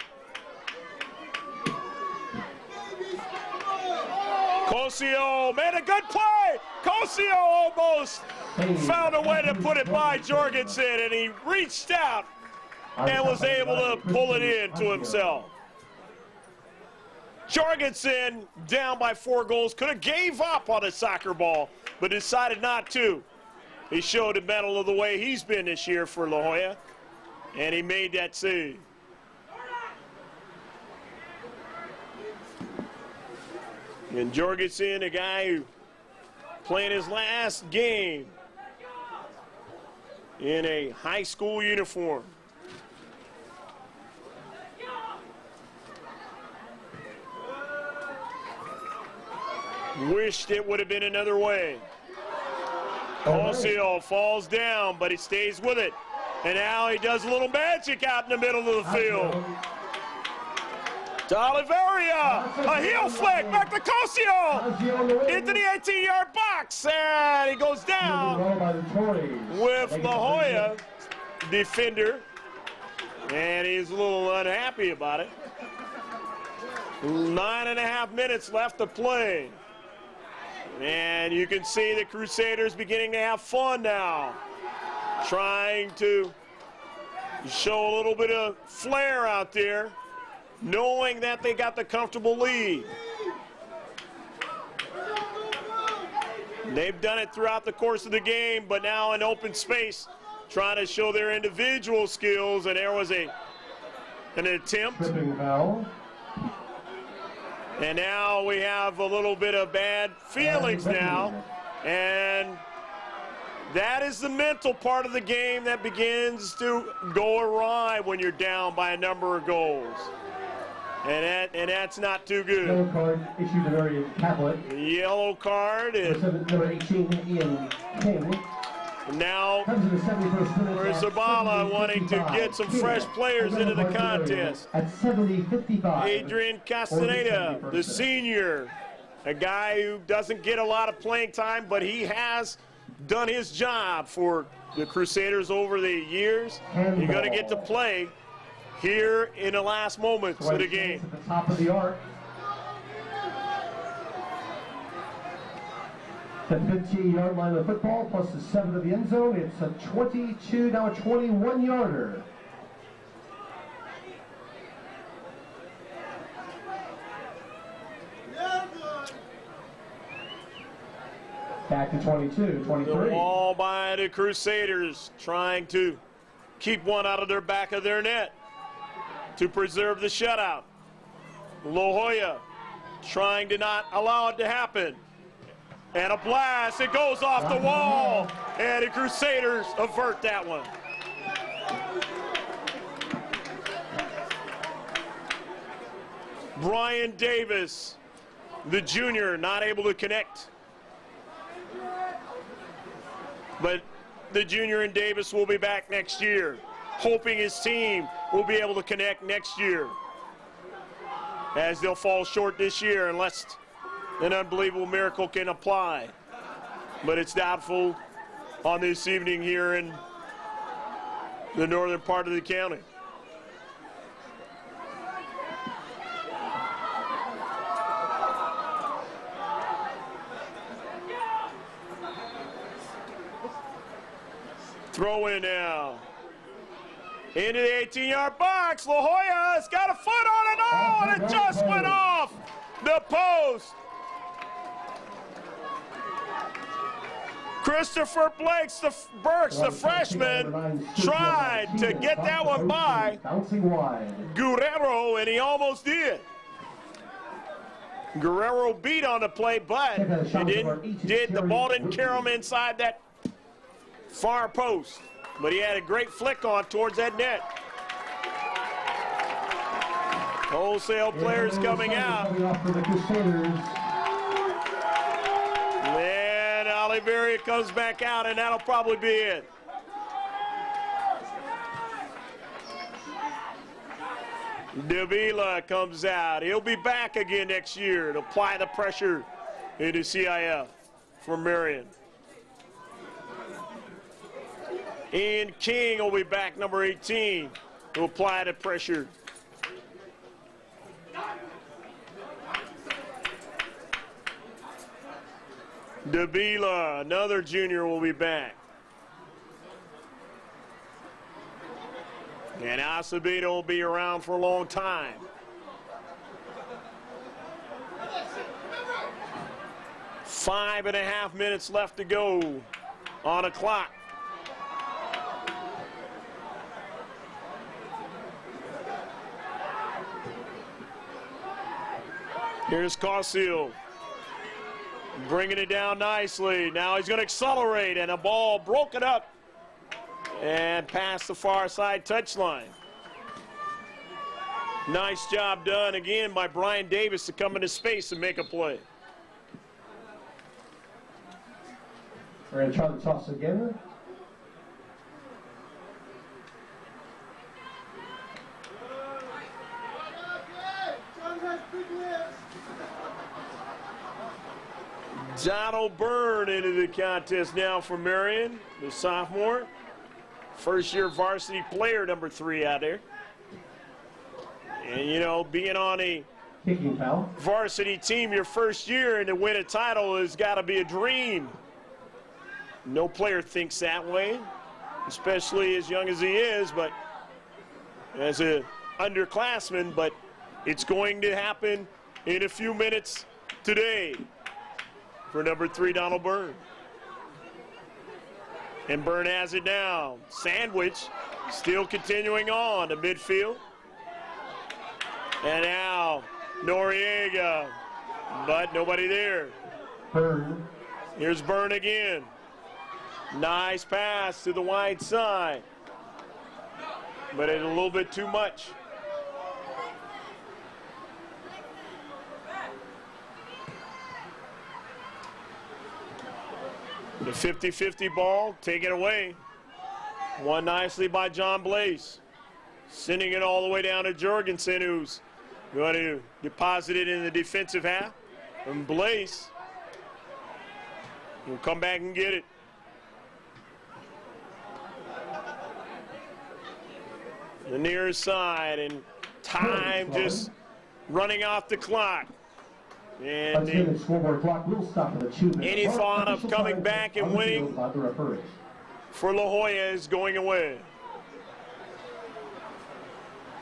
Speaker 1: Cosio made a good play. Cosio almost found a way to put it by Jorgensen, and he reached out and was able to pull it in to himself. Jorgensen down by 4 goals. Could have gave up on a soccer ball, but decided not to. He showed the mettle of the way he's been this year for La Jolla, and he made that save. And Jorgensen, a guy who playing his last game in a high school uniform. Wished it would have been another way. Cosio falls down, but he stays with it. And now he does a little magic out in the middle of the field. To Oliveria, a heel flick, back to Cosio, into the 18-yard box, and he goes down with La Jolla defender, and he's a little unhappy about it. 9.5 minutes left to play. And you can see the Crusaders beginning to have fun now, trying to show a little bit of flair out there, knowing that they got the comfortable lead. They've done it throughout the course of the game, but now in open space, trying to show their individual skills, and there was an attempt. And now we have a little bit of bad feelings now, and that is the mental part of the game that begins to go awry when you're down by a number of goals. And that's not too good.
Speaker 2: Yellow card issued to Marian Catholic.
Speaker 1: Yellow card is
Speaker 2: number 18, Ian King.
Speaker 1: now for Zabala wanting to get some fresh players into the contest.
Speaker 2: At 70-55.
Speaker 1: Adrian Castaneda, the senior, a guy who doesn't get a lot of playing time, but he has done his job for the Crusaders over the years. You're going to get to play here in the last moments of the game.
Speaker 2: At the top of the arc. The 15-yard line of the football plus the 7 of the end zone. It's a 22, now a 21-yarder. Back to 22, 23.
Speaker 1: The ball by the Crusaders, trying to keep one out of their back of their net to preserve the shutout. La Jolla trying to not allow it to happen. And a blast, it goes off the wall, and the Crusaders avert that one. Brian Davis, the junior, not able to connect. But the junior and Davis will be back next year, hoping his team will be able to connect next year, as they'll fall short this year unless an unbelievable miracle can apply. But it's doubtful on this evening here in the northern part of the county. Throw in now. Into the 18-yard box. La Jolla's got a foot on it. Oh, and it just went off the post. Christopher Burks, the freshman, tried to get that one by Guerrero, and he almost did. Guerrero beat on the play, but the ball didn't carry him inside that far post. But he had a great flick on towards that net. Wholesale players coming out. And Oliveria comes back out, and that'll probably be it. Davila comes out. He'll be back again next year to apply the pressure into CIF for Marian. Ian King will be back, number 18, to apply the pressure. Davila, another junior, will be back. And Acevedo will be around for a long time. Five and a half minutes left to go on a clock. Here's Causill, bringing it down nicely. Now he's going to accelerate, and a ball broken up and past the far side touchline. Nice job done again by Brian Davis to come into space and make a play.
Speaker 2: We're going to try the toss again.
Speaker 1: Donald Byrne into the contest now for Marian, the sophomore. First-year varsity player, number 3 out there. And, you know, being on a
Speaker 2: kicking foul
Speaker 1: varsity team your first year and to win a title has got to be a dream. No player thinks that way, especially as young as he is, but as an underclassman. But it's going to happen in a few minutes today for number 3, Donald Byrne. And Byrne has it now. Sandwich still continuing on to midfield. And now Noriega, but nobody there.
Speaker 2: Byrne.
Speaker 1: Here's Byrne again. Nice pass to the wide side, but it's a little bit too much. The 50-50 ball taken away. Won nicely by John Blaze. Sending it all the way down to Jorgensen, who's going to deposit it in the defensive half. And Blaze will come back and get it. The near side, and time just running off the clock. And
Speaker 2: the scoreboard clock will stop at the 2-minute.
Speaker 1: any thought of coming back and winning for La Jolla is going away.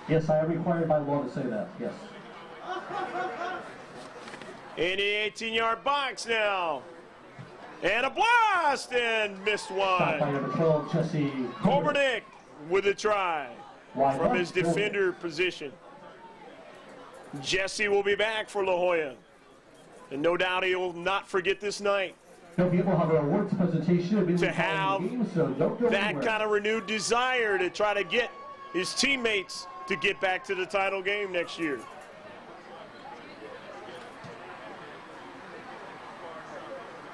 Speaker 2: Yes, I am required by law to say that, yes.
Speaker 1: In the 18-yard box now. And a blast, and missed one.
Speaker 2: By number 12, Jesse
Speaker 1: Kobernick with a try from his defender position. Jesse will be back for La Jolla. And no doubt he'll not forget this night.
Speaker 2: There'll be able to have an awards presentation.
Speaker 1: To have that kind of renewed desire to try to get his teammates to get back to the title game next year.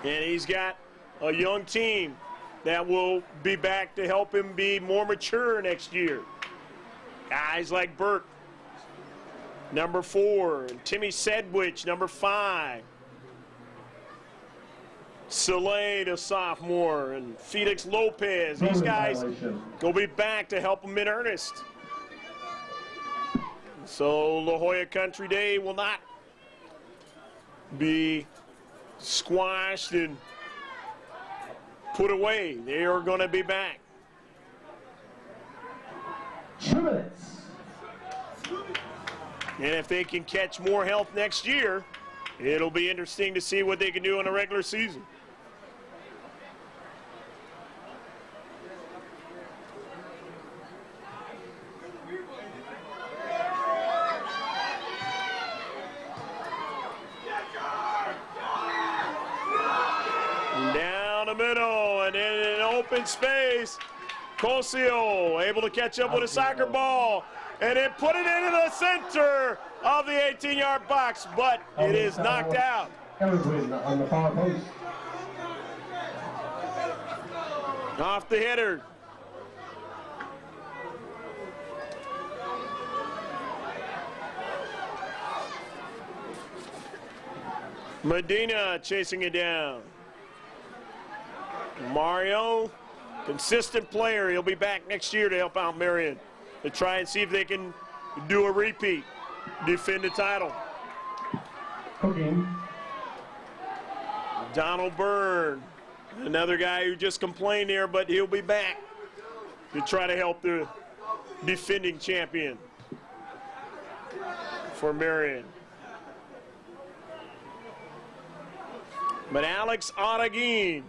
Speaker 1: And he's got a young team that will be back to help him be more mature next year. Guys like Burke, number 4, and Timmy Sedwich, number 5. Soleil, a sophomore, and Felix Lopez. These guys will be back to help him in earnest. So La Jolla Country Day will not be squashed and put away. They are going to be back.
Speaker 2: 2 minutes.
Speaker 1: And if they can catch more health next year, it'll be interesting to see what they can do in a regular season. Down the middle and in an open space, Cosio able to catch up with a soccer ball and then put it into the center of the 18-yard box, but it is knocked out.
Speaker 2: On the far post.
Speaker 1: Off the header. Medina chasing it down. Mario Consistent player. He'll be back next year to help out Marian to try and see if they can do a repeat, defend the title.
Speaker 2: Cooking.
Speaker 1: Donald Byrne, another guy who just complained here, but he'll be back to try to help the defending champion for Marian. But Alex Araguin,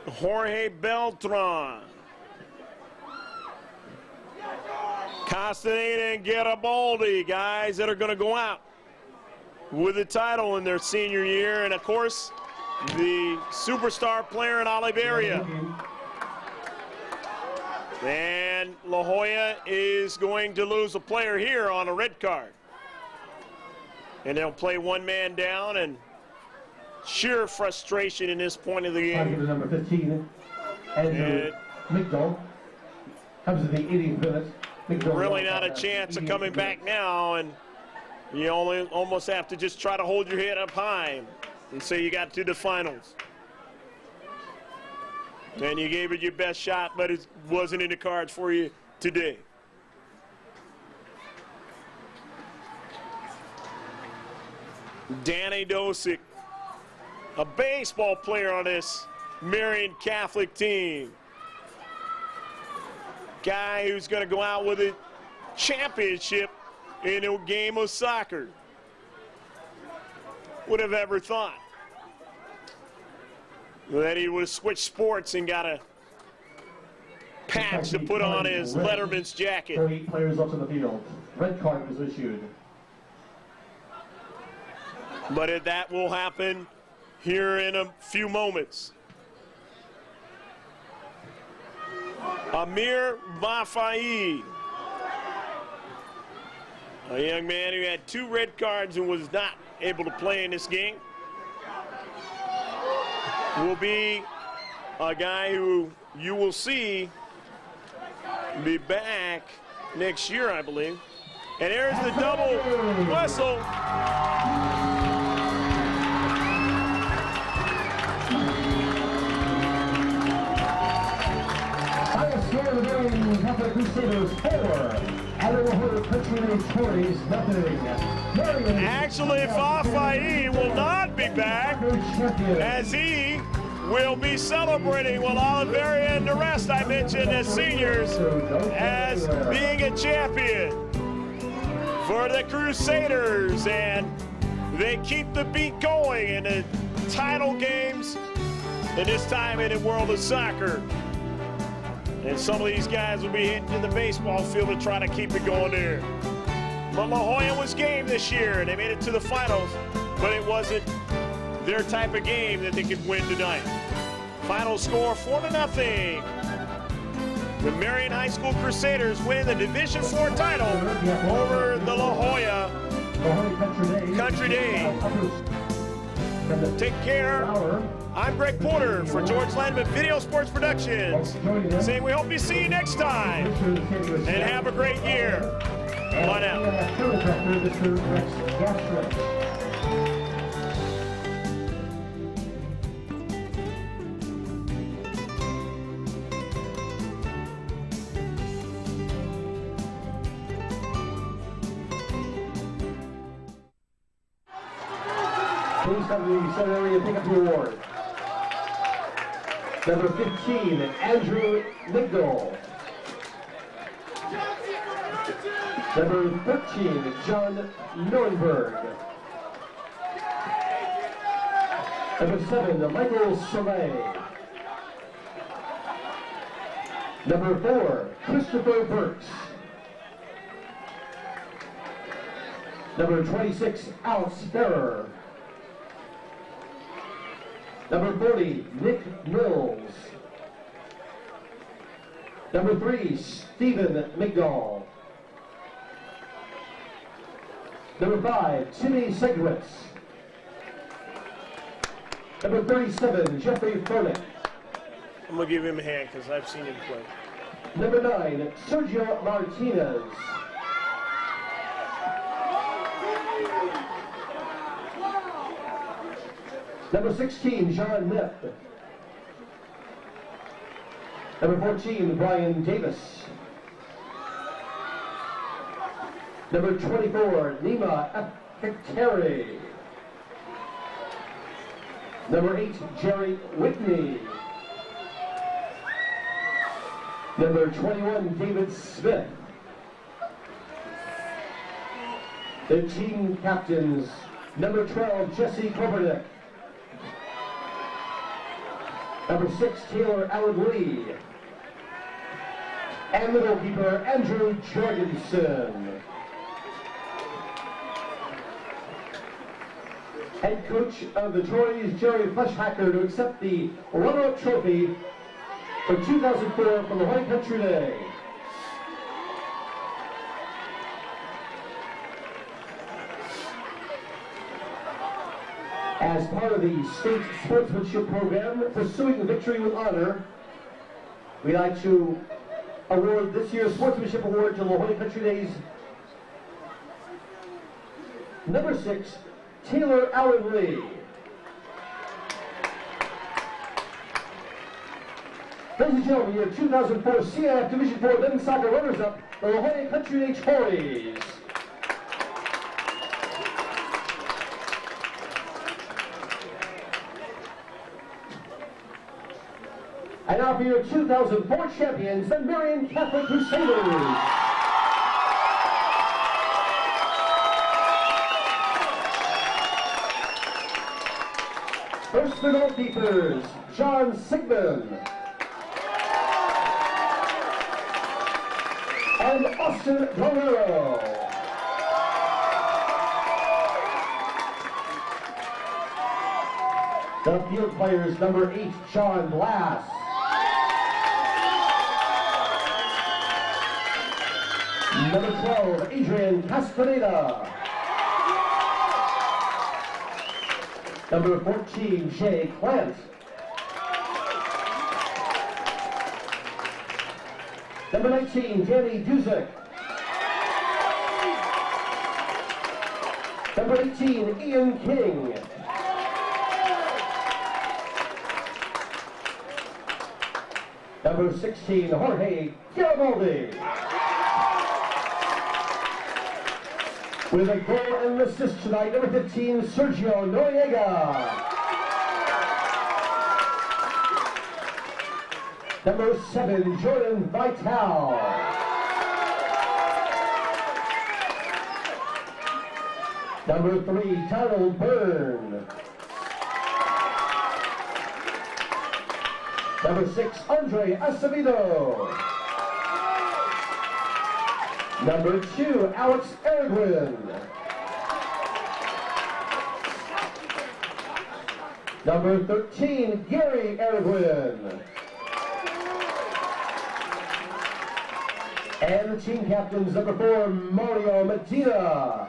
Speaker 1: Jorge Beltran, Castaneda and Garibaldi, guys that are going to go out with the title in their senior year, and of course the superstar player in Oliveria. And La Jolla is going to lose a player here on a red card, and they'll play one man down, and sheer frustration in this point of the game.
Speaker 2: Number 15, Andrew Migdal comes to the 80th minute.
Speaker 1: Really not a chance of coming back now, and you almost have to just try to hold your head up high and say you got to the finals. And you gave it your best shot, but it wasn't in the cards for you today. Danny Dosick, a baseball player on this Marian Catholic team. Guy who's going to go out with a championship in a game of soccer. Would have ever thought that he would have switched sports and got a patch to put on his Letterman's jacket.
Speaker 2: 38 players up to the field. Red card was issued.
Speaker 1: But that will happen here in a few moments. Amir Bafai, a young man who had 2 red cards and was not able to play in this game, will be a guy who you will see be back next year, I believe. And there's the double whistle.
Speaker 2: Catholic Crusaders 4, Iowa Country Day Torres nothing.
Speaker 1: Actually, Fafai will not be back, as he will be celebrating with Oliveria and the rest I mentioned as seniors as being a champion for the Crusaders, and they keep the beat going in the title games, and this time in the world of soccer. And some of these guys will be hitting to the baseball field to try to keep it going there. But La Jolla was game this year. They made it to the finals, but it wasn't their type of game that they could win tonight. Final score 4-0. The Marian High School Crusaders win the Division IV title over the La Jolla Country Day. Take care. I'm Greg Porter for George Landman Video Sports Productions, saying we hope to see you next time, and have a great year. Bye now.
Speaker 2: Please come to the center area and pick up the award. Number 15, Andrew Migdal. Number 13, John Nuremberg. Number 7, Michael Soleil. Number 4, Christopher Burks. Number 26, Alex Ferrer. Number 40, Nick Mills. Number 3, Stephen Migdal. Number 5, Timmy Segwitz. Number 37, Jeffrey Furnick.
Speaker 1: I'm going to give him a hand because I've seen him play.
Speaker 2: Number 9, Sergio Martinez. Number 16, John Neff. Number 14, Brian Davis. Number 24, Nima Efekari. Number 8, Jerry Whitney. Number 21, David Smith. The team captains, number 12, Jesse Kopernick. Number 6, Taylor Allen Lee. And the goalkeeper, Andrew Jorgensen. Head coach of the Torres, Jerry Fleshhacker, to accept the runner-up trophy for 2004 from the Holy Country Day. As part of the state sportsmanship program, Pursuing Victory with Honor, we'd like to award this year's Sportsmanship Award to the Holy Country Days number 6, Taylor Allen Lee. Ladies and gentlemen, your 2004 CIF Division 4 Men's Soccer runners-up, the La Jolla Country Day Torres. And now for your 2004 champions, the Marian Catholic Crusaders. First the goalkeepers, John Sigmund and Austin Romero. The field players, number 8, John Glass. Number 12, Adrian Castaneda. Number 14, Jay Clant. Number 19, Danny Duzick. Number 18, Ian King. Number 16, Jorge Garibaldi. With a goal and assist tonight, number 15, Sergio Noriega. Number 7, Jordan Vital. Number 3, Donald Byrne. Number 6, Andre Acevedo. Number 2, Alex Erwin. Number 13, Gary Erwin. And the team captains, number 4, Mario Medina.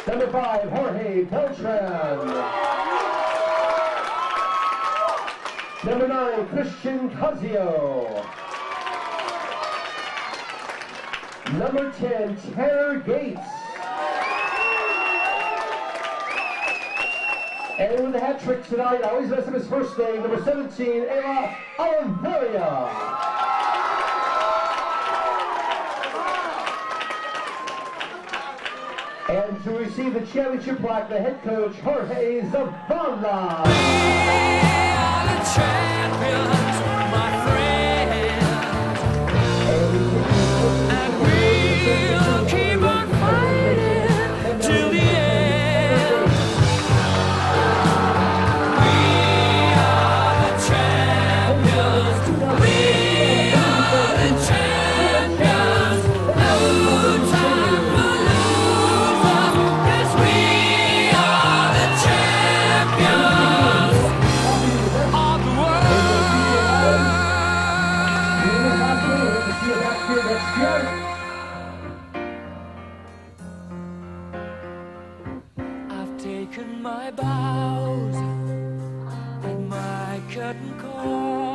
Speaker 2: Number 5, Jorge Beltran. Number 9, Christian Casio. Number 10, Tanner Gates. And with the hat trick tonight, I always mess up his first name, number 17, Eva Oliveria. And to receive the championship plaque, the head coach, Jorge Zavala.
Speaker 3: We are the champions, my friend. And we'll keep on fighting till the end. We are the champions. We are the champions. No time for losers, 'cause we are the champions of the world. I've taken my bows and my curtain call.